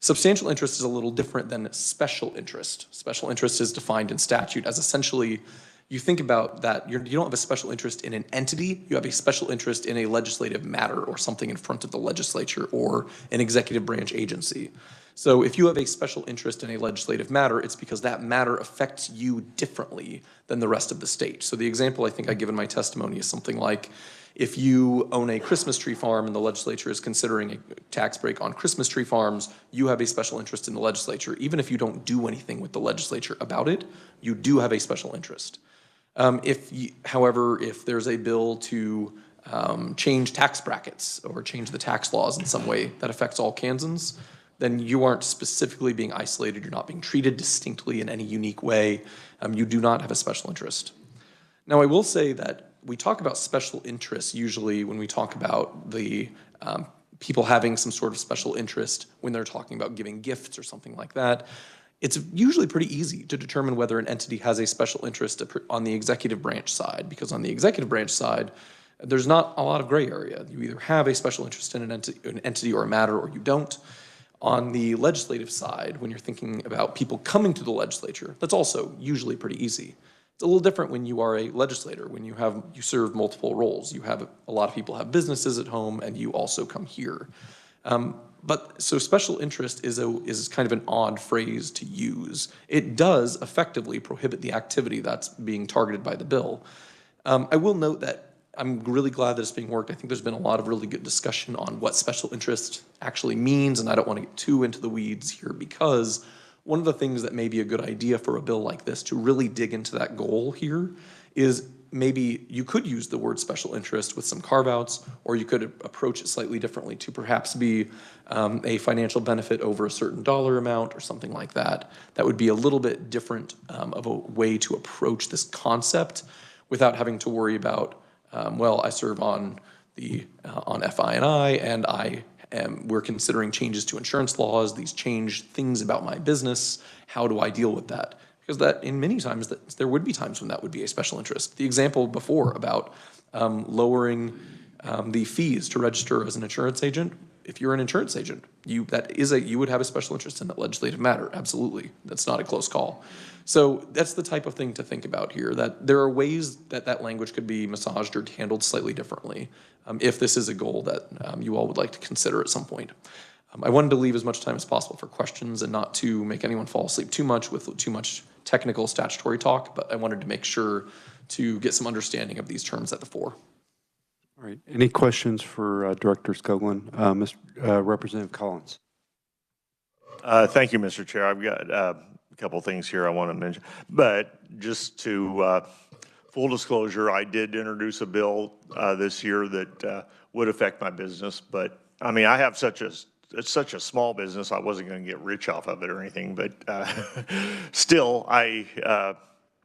Substantial interest is a little different than special interest. Special interest is defined in statute as essentially, you think about that, you don't have a special interest in an entity, you have a special interest in a legislative matter or something in front of the legislature or an executive branch agency. So if you have a special interest in a legislative matter, it's because that matter affects you differently than the rest of the state. So the example I think I give in my testimony is something like, if you own a Christmas tree farm and the legislature is considering a tax break on Christmas tree farms, you have a special interest in the legislature. Even if you don't do anything with the legislature about it, you do have a special interest. However, if there's a bill to change tax brackets or change the tax laws in some way that affects all Kansans, then you aren't specifically being isolated. You're not being treated distinctly in any unique way. You do not have a special interest. Now, I will say that we talk about special interests usually when we talk about the people having some sort of special interest when they're talking about giving gifts or something like that. It's usually pretty easy to determine whether an entity has a special interest on the executive branch side, because on the executive branch side, there's not a lot of gray area. You either have a special interest in an entity or a matter, or you don't. On the legislative side, when you're thinking about people coming to the legislature, that's also usually pretty easy. It's a little different when you are a legislator, when you serve multiple roles. A lot of people have businesses at home, and you also come here. But so special interest is kind of an odd phrase to use. It does effectively prohibit the activity that's being targeted by the bill. I will note that I'm really glad that it's being worked. I think there's been a lot of really good discussion on what special interest actually means, and I don't want to get too into the weeds here because one of the things that may be a good idea for a bill like this to really dig into that goal here is maybe you could use the word special interest with some carve-outs, or you could approach it slightly differently to perhaps be a financial benefit over a certain dollar amount or something like that. That would be a little bit different of a way to approach this concept without having to worry about, well, I serve on FI&I, and we're considering changes to insurance laws. These change things about my business. How do I deal with that? Because that, in many times, there would be times when that would be a special interest. The example before about lowering The fees to register as an insurance agent, if you're an insurance agent, you would have a special interest in that legislative matter, absolutely. That's not a close call. So that's the type of thing to think about here, that there are ways that that language could be massaged or handled slightly differently, if this is a goal that you all would like to consider at some point. I wanted to leave as much time as possible for questions and not to make anyone fall asleep too much with too much technical statutory talk, but I wanted to make sure to get some understanding of these terms at the fore. All right. Any questions for Director Skoglund? Representative Collins. Thank you, Mr. Chair. I've got a couple things here I want to mention. But just to full disclosure, I did introduce a bill this year that would affect my business. But I mean, I have it's such a small business, I wasn't going to get rich off of it or anything. But still,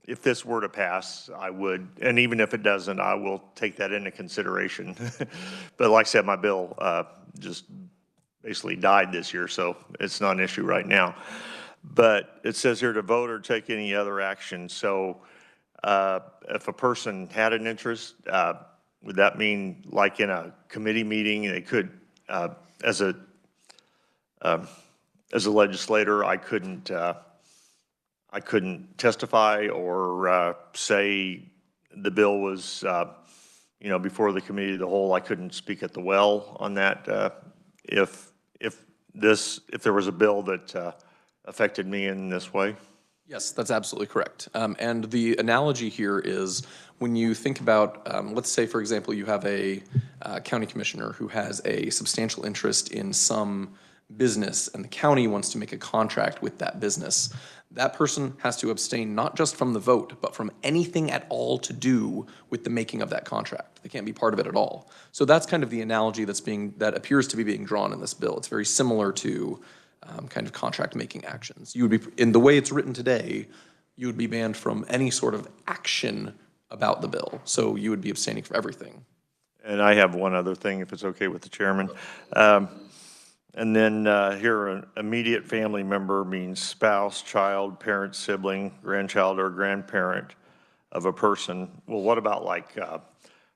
if this were to pass, I would, and even if it doesn't, I will take that into consideration. But like I said, my bill just basically died this year, so it's not an issue right now. But it says here to vote or take any other action. So if a person had an interest, would that mean like in a committee meeting, they could, as a legislator, I couldn't testify or say the bill was, before the committee of the whole, I couldn't speak at the well on that. If there was a bill that affected me in this way? Yes, that's absolutely correct. And the analogy here is when you think about, let's say, for example, you have a county commissioner who has a substantial interest in some business and the county wants to make a contract with that business. That person has to abstain not just from the vote, but from anything at all to do with the making of that contract. They can't be part of it at all. So that's kind of the analogy that appears to be being drawn in this bill. It's very similar to kind of contract making actions. You would be, in the way it's written today, you would be banned from any sort of action about the bill. So you would be abstaining from everything. And I have one other thing, if it's okay with the chairman. And then here, an immediate family member means spouse, child, parent, sibling, grandchild, or grandparent of a person. Well, what about like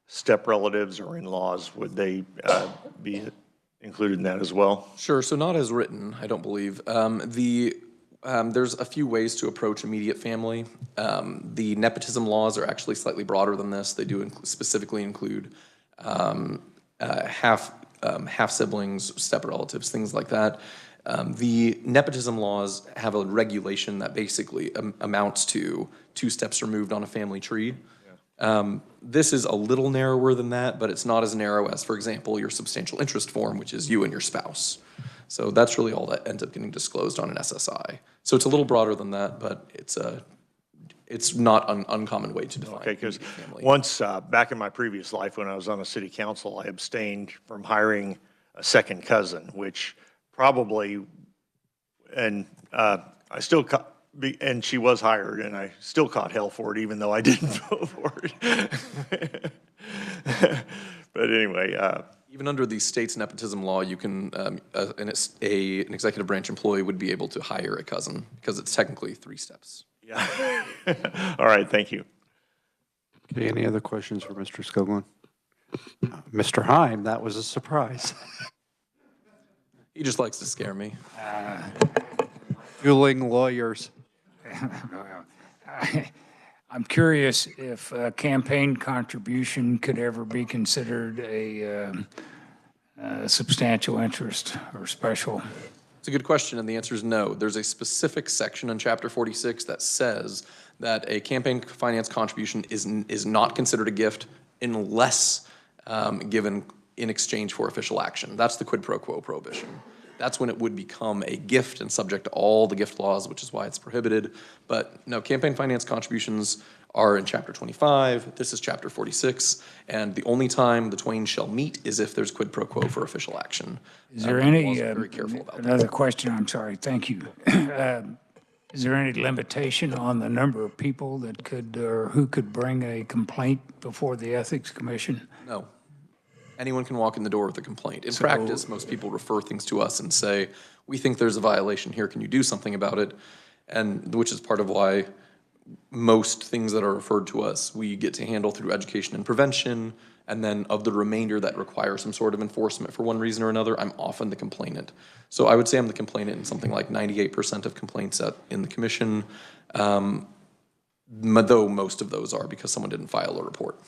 step relatives or in-laws? Would they be included in that as well? Sure, so not as written, I don't believe. There's a few ways to approach immediate family. The nepotism laws are actually slightly broader than this. They do specifically include half siblings, step relatives, things like that. The nepotism laws have a regulation that basically amounts to 2 steps removed on a family tree. This is a little narrower than that, but it's not as narrow as, for example, your substantial interest form, which is you and your spouse. So that's really all that ends up getting disclosed on an SSI. So it's a little broader than that, but it's not an uncommon way to define. Okay, because once back in my previous life when I was on the city council, I abstained from hiring a second cousin, which probably, and I still and she was hired, and I still caught hell for it, even though I didn't vote for it. But anyway. Even under the state's nepotism law, you can, an executive branch employee would be able to hire a cousin, because it's technically 3 steps. Yeah. All right, thank you. Okay, any other questions for Mr. Skoglund? Mr. Heim, that was a surprise. He just likes to scare me. Fueling lawyers. I'm curious if campaign contribution could ever be considered a substantial interest or special. It's a good question, and the answer is no. There's a specific section in Chapter 46 that says that a campaign finance contribution is not considered a gift unless given in exchange for official action. That's the quid pro quo prohibition. That's when it would become a gift and subject to all the gift laws, which is why it's prohibited. But no, campaign finance contributions are in Chapter 25. This is Chapter 46. And the only time the twain shall meet is if there's quid pro quo for official action. Is there any, very careful about that. another question, I'm sorry, thank you. Is there any limitation on the number of people that could, or who could bring a complaint before the Ethics Commission? No. Anyone can walk in the door with a complaint. In practice, most people refer things to us and say, we think there's a violation here, can you do something about it? And which is part of why most things that are referred to us, we get to handle through education and prevention And then of the remainder that require some sort of enforcement for one reason or another, I'm often the complainant. So I would say I'm the complainant in something like 98% of complaints in the commission, though most of those are because someone didn't file a report.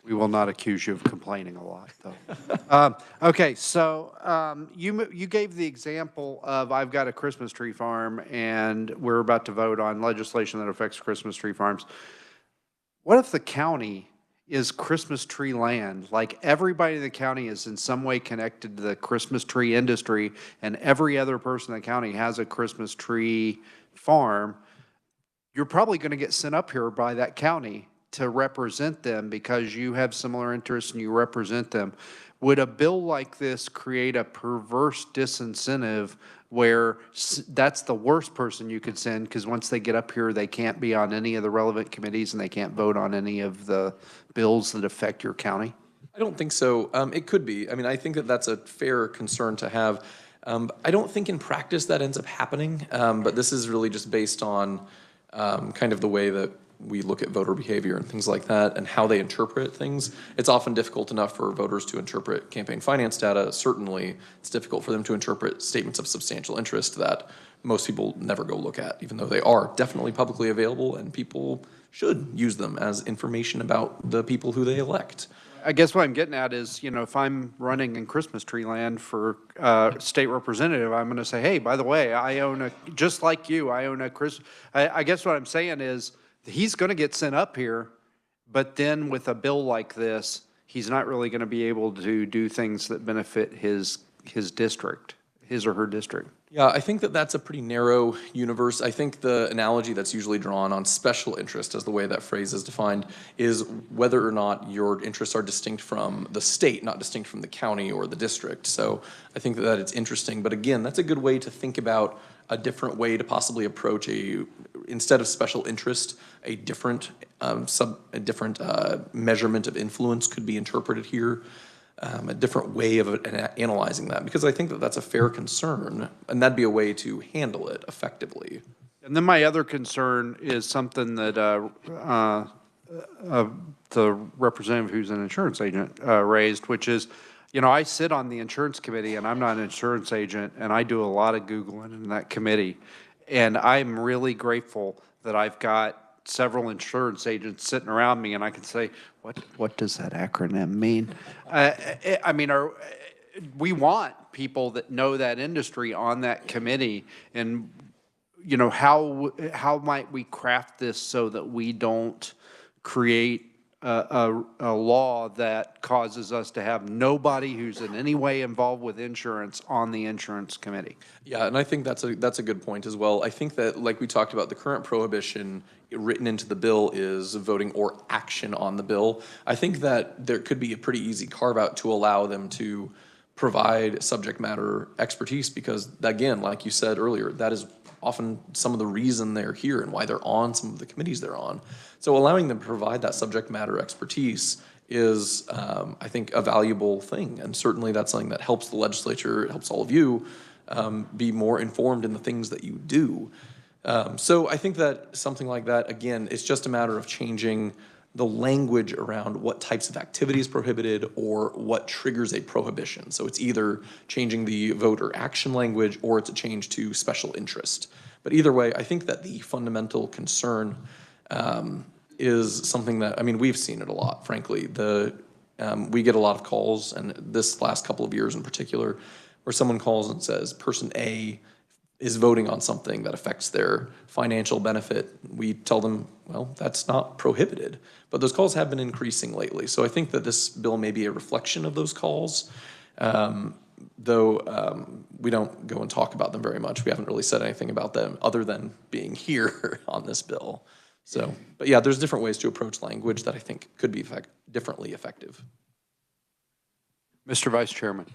We will not accuse you of complaining a lot, though. Okay, so you gave the example of I've got a Christmas tree farm, and we're about to vote on legislation that affects Christmas tree farms. What if the county is Christmas tree land? Like everybody in the county is in some way connected to the Christmas tree industry, and every other person in the county has a Christmas tree farm. You're probably going to get sent up here by that county to represent them because you have similar interests and you represent them. Would a bill like this create a perverse disincentive where that's the worst person you could send because once they get up here, they can't be on any of the relevant committees and they can't vote on any of the bills that affect your county? I don't think so. It could be. I mean, I think that that's a fair concern to have. I don't think in practice that ends up happening, but this is really just based on kind of the way that we look at voter behavior and things like that and how they interpret things. It's often difficult enough for voters to interpret campaign finance data. Certainly, it's difficult for them to interpret statements of substantial interest that most people never go look at, even though they are definitely publicly available and people should use them as information about the people who they elect. I guess what I'm getting at is, if I'm running in Christmas tree land for state representative, I'm going to say, hey, by the way, I own just like you, I own a I guess what I'm saying is he's going to get sent up here, but then with a bill like this, he's not really going to be able to do things that benefit his district, his or her district. Yeah, I think that that's a pretty narrow universe. I think the analogy that's usually drawn on special interest, as the way that phrase is defined, is whether or not your interests are distinct from the state, not distinct from the county or the district. So I think that it's interesting. But again, that's a good way to think about a different way to possibly approach instead of special interest, a different measurement of influence could be interpreted here. A different way of analyzing that, because I think that that's a fair concern, and that'd be a way to handle it effectively. And then my other concern is something that the representative who's an insurance agent raised, which is, I sit on the insurance committee, and I'm not an insurance agent, and I do a lot of Googling in that committee, and I'm really grateful that I've got several insurance agents sitting around me, and I can say, what does that acronym mean? I mean, we want people that know that industry on that committee, and how might we craft this so that we don't create a law that causes us to have nobody who's in any way involved with insurance on the insurance committee? Yeah, and I think that's a good point as well. I think that, like we talked about, the current prohibition written into the bill is voting or action on the bill. I think that there could be a pretty easy carve-out to allow them to provide subject matter expertise because, again, like you said earlier, that is often some of the reason they're here and why they're on some of the committees they're on. So allowing them to provide that subject matter expertise is, I think, a valuable thing. And certainly that's something that helps the legislature, helps all of you be more informed in the things that you do. So I think that something like that, again, it's just a matter of changing the language around what types of activity is prohibited or what triggers a prohibition. So it's either changing the vote or action language or it's a change to special interest. But either way, I think that the fundamental concern is something that, I mean, we've seen it a lot, frankly. We get a lot of calls, and this last couple of years in particular, where someone calls and says, person A is voting on something that affects their financial benefit. We tell them, well, that's not prohibited. But those calls have been increasing lately. So I think that this bill may be a reflection of those calls, though we don't go and talk about them very much. We haven't really said anything about them other than being here on this bill. So, but yeah, there's different ways to approach language that I think could be differently effective. Mr. Vice Chairman.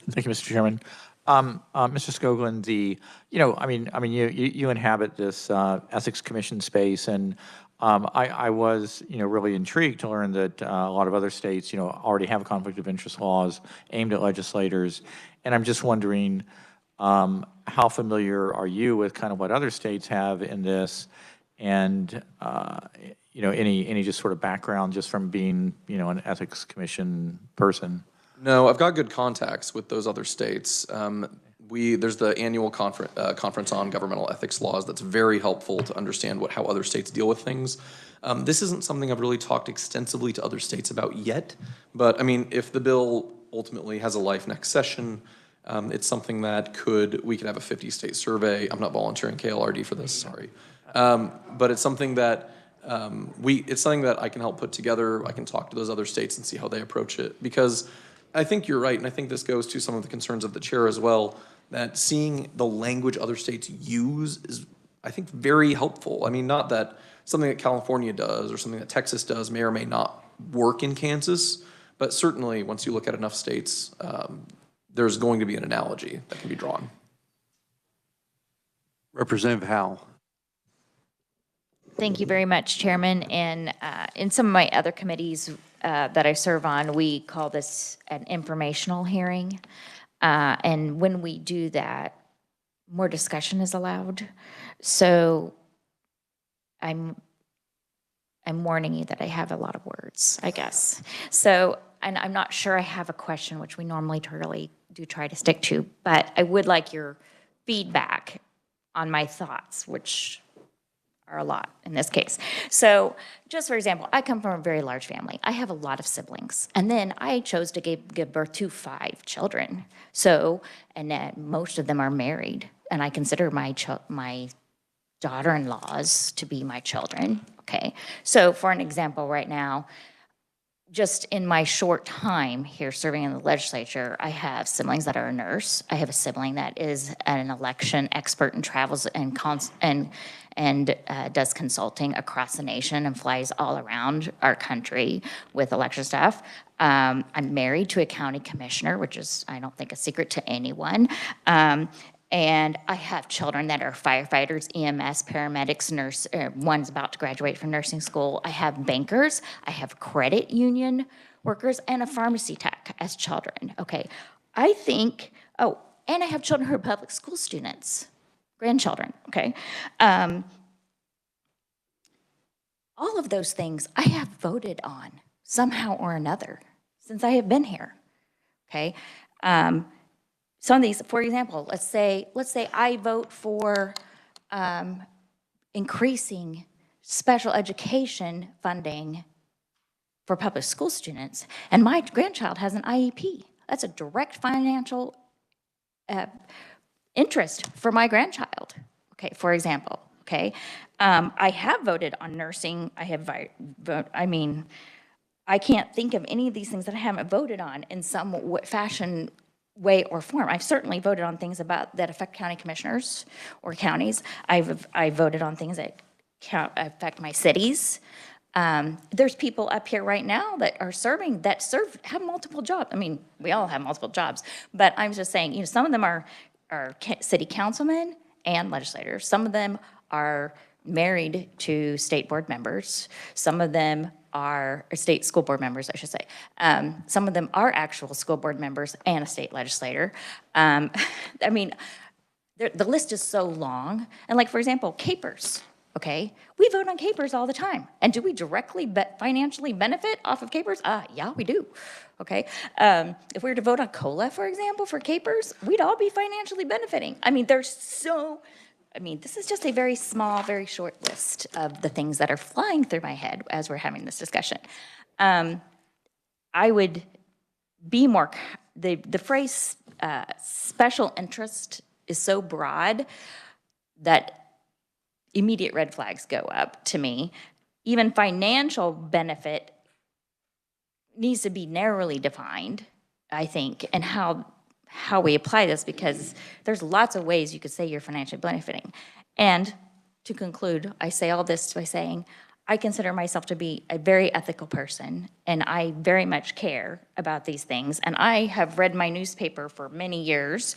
Thank you, Mr. Chairman. Mr. Skoglund, you inhabit this ethics commission space, and I was, really intrigued to learn that a lot of other states, already have conflict of interest laws aimed at legislators, and I'm just wondering how familiar are you with kind of what other states have in this, And, any just sort of background just from being, an Ethics Commission person? No, I've got good contacts with those other states. There's the annual conference on governmental ethics laws that's very helpful to understand how other states deal with things. This isn't something I've really talked extensively to other states about yet, but I mean, if the bill ultimately has a life next session, it's something that we could have a 50-state survey. I'm not volunteering KLRD for this, sorry. But it's something that it's something that I can help put together. I can talk to those other states and see how they approach it, because I think you're right, and I think this goes to some of the concerns of the chair as well, that seeing the language other states use is, I think, very helpful. I mean, not that something that California does or something that Texas does may or may not work in Kansas, but certainly once you look at enough states, there's going to be an analogy that can be drawn. Representative Howell. Thank you very much, Chairman. And in some of my other committees that I serve on, we call this an informational hearing. And when we do that, more discussion is allowed. So I'm warning you that I have a lot of words, I guess. So, and I'm not sure I have a question, which we normally really do try to stick to, but I would like your feedback on my thoughts, which are a lot in this case. So just for example, I come from a very large family. I have a lot of siblings. And then I chose to give birth to 5 children. So, and then most of them are married. And I consider my daughter-in-laws to be my children, okay? So for an example right now, just in my short time here serving in the legislature, I have siblings that are a nurse. I have a sibling that is an election expert and travels and does consulting across the nation and flies all around our country with election stuff. I'm married to a county commissioner, which is, I don't think, a secret to anyone. And I have children that are firefighters, EMS, paramedics, nurse. One's about to graduate from nursing school. I have bankers. I have credit union workers and a pharmacy tech as children. Okay, I think, oh, and I have children who are public school students, grandchildren, okay? All of those things I have voted on somehow or another since I have been here, okay? Some of these, for example, let's say I vote for increasing special education funding for public school students, and my grandchild has an IEP. That's a direct financial interest for my grandchild, okay, for example, okay? I have voted on nursing. I have I mean, I can't think of any of these things that I haven't voted on in some fashion, way or form. I've certainly voted on things that affect county commissioners or counties. I voted on things that affect my cities. There's people up here right now that are have multiple jobs. I mean, we all have multiple jobs, but I'm just saying, some of them are city councilmen and legislators. Some of them are married to state board members. Some of them are state school board members, I should say. Some of them are actual school board members and a state legislator. I mean, the list is so long. And like, for example, capers, okay? We vote on capers all the time. And do we directly financially benefit off of capers? Yeah, we do, okay? If we were to vote on COLA, for example, for capers, we'd all be financially benefiting. I mean, this is just a very small, very short list of the things that are flying through my head as we're having this discussion. I would be more, the phrase special interest is so broad that immediate red flags go up to me. Even financial benefit needs to be narrowly defined, I think, and how we apply this, because there's lots of ways you could say you're financially benefiting. And to conclude, I say all this by saying, I consider myself to be a very ethical person, and I very much care about these things. And I have read my newspaper for many years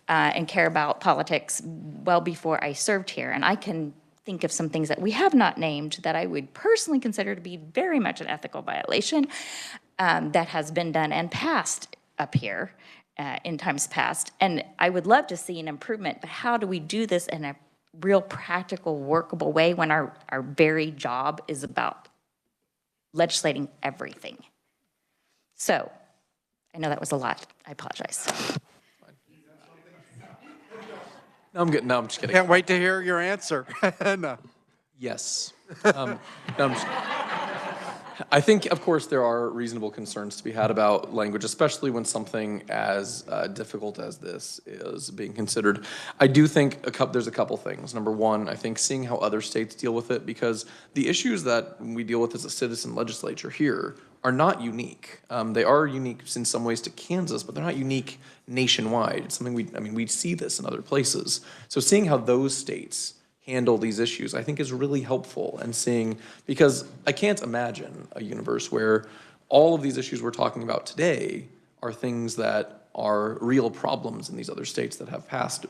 and care about politics well before I served here. And I can think of some things that we have not named that I would personally consider to be very much an ethical violation that has been done and passed up here in times past. And I would love to see an improvement, but how do we do this in a real practical, workable way when our very job is about legislating everything. So, I know that was a lot. I apologize. No, I'm just kidding. Can't wait to hear your answer. No. Yes. No, I think, of course, there are reasonable concerns to be had about language, especially when something as difficult as this is being considered. I do think there's a couple things. Number one, I think seeing how other states deal with it, because the issues that we deal with as a citizen legislature here are not unique. They are unique in some ways to Kansas, but they're not unique nationwide. It's something we see this in other places. So seeing how those states handle these issues, I think is really helpful, and seeing, because I can't imagine a universe where all of these issues we're talking about today are things that are real problems in these other states that have passed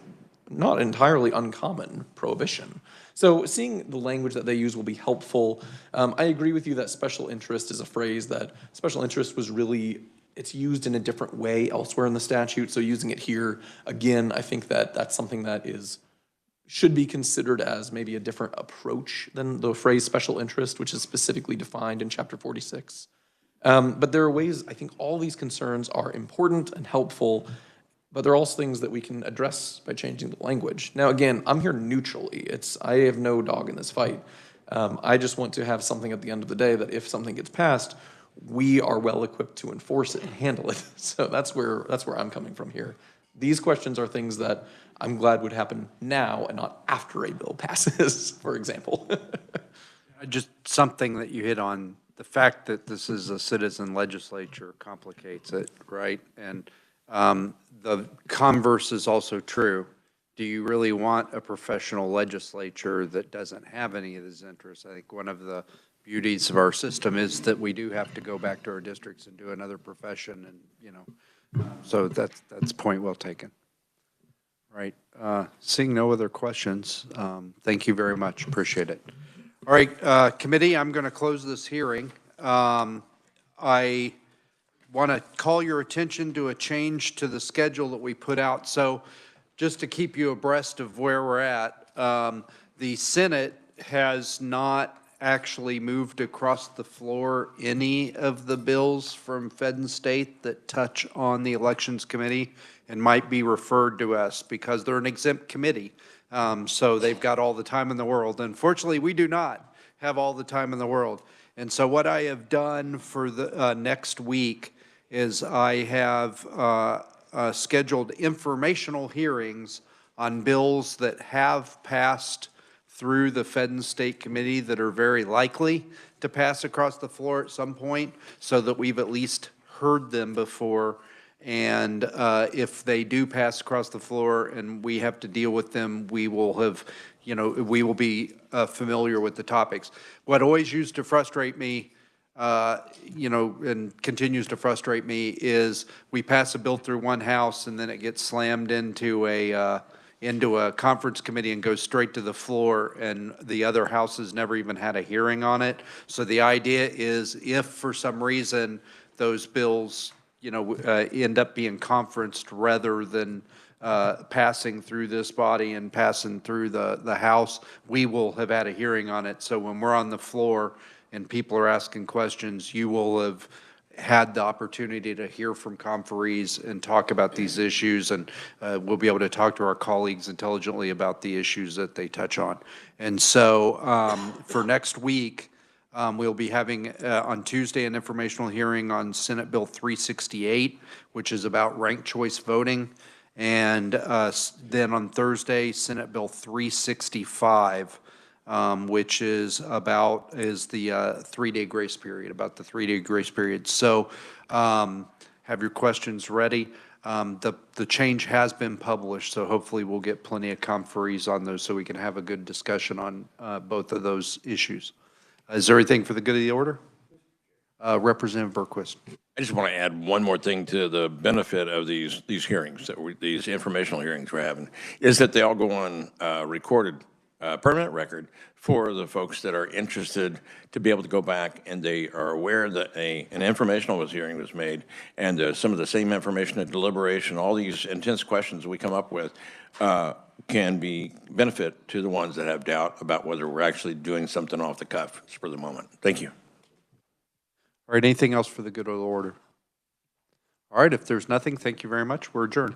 not entirely uncommon prohibition. So seeing the language that they use will be helpful. I agree with you that special interest is a phrase that special interest was really, it's used in a different way elsewhere in the statute. So using it here, again, I think that that's something that should be considered as maybe a different approach than the phrase special interest, which is specifically defined in Chapter 46. But there are ways, I think all these concerns are important and helpful, but there are also things that we can address by changing the language. Now, again, I'm here neutrally. I have no dog in this fight. I just want to have something at the end of the day that if something gets passed, we are well equipped to enforce it and handle it. So that's where I'm coming from here. These questions are things that I'm glad would happen now and not after a bill passes, for example. Just something that you hit on, the fact that this is a citizen legislature complicates it, right? And the converse is also true. Do you really want a professional legislature that doesn't have any of these interests? I think one of the beauties of our system is that we do have to go back to our districts and do another profession, and so that's point well taken. Right. Seeing no other questions, thank you very much. Appreciate it. All right, committee, I'm going to close this hearing. I want to call your attention to a change to the schedule that we put out. So just to keep you abreast of where we're at, the Senate has not actually moved across the floor any of the bills from Fed and state that touch on the Elections Committee and might be referred to us because they're an exempt committee. So they've got all the time in the world. Unfortunately, we do not have all the time in the world. And so what I have done for the next week is I have scheduled informational hearings on bills that have passed through the Fed and State Committee that are very likely to pass across the floor at some point, so that we've at least heard them before. And if they do pass across the floor and we have to deal with them, we will have, we will be familiar with the topics. What always used to frustrate me, and continues to frustrate me, is we pass a bill through one house and then it gets slammed into a conference committee and goes straight to the floor, and the other houses never even had a hearing on it. So the idea is, if for some reason those bills end up being conferenced rather than passing through this body and passing through the House, we will have had a hearing on it. So when we're on the floor and people are asking questions, you will have had the opportunity to hear from conferees and talk about these issues, and we'll be able to talk to our colleagues intelligently about the issues that they touch on. And so for next week, we'll be having on Tuesday an informational hearing on Senate Bill 368, which is about ranked choice voting. And then on Thursday, Senate Bill 365, which is the 3-day grace period, about the 3-day grace period. So have your questions ready. The change has been published, so hopefully we'll get plenty of conferees on those so we can have a good discussion on both of those issues. Is there anything for the good of the order? Representative Berquist. I just want to add one more thing to the benefit of these hearings, these informational hearings we're having, is that they all go on recorded permanent record for the folks that are interested to be able to go back and they are aware that an informational hearing was made and some of the same information at deliberation, all these intense questions we come up with can be benefit to the ones that have doubt about whether we're actually doing something off the cuff for the moment. Thank you. All right, anything else for the good of the order? All right, if there's nothing, thank you very much. We're adjourned.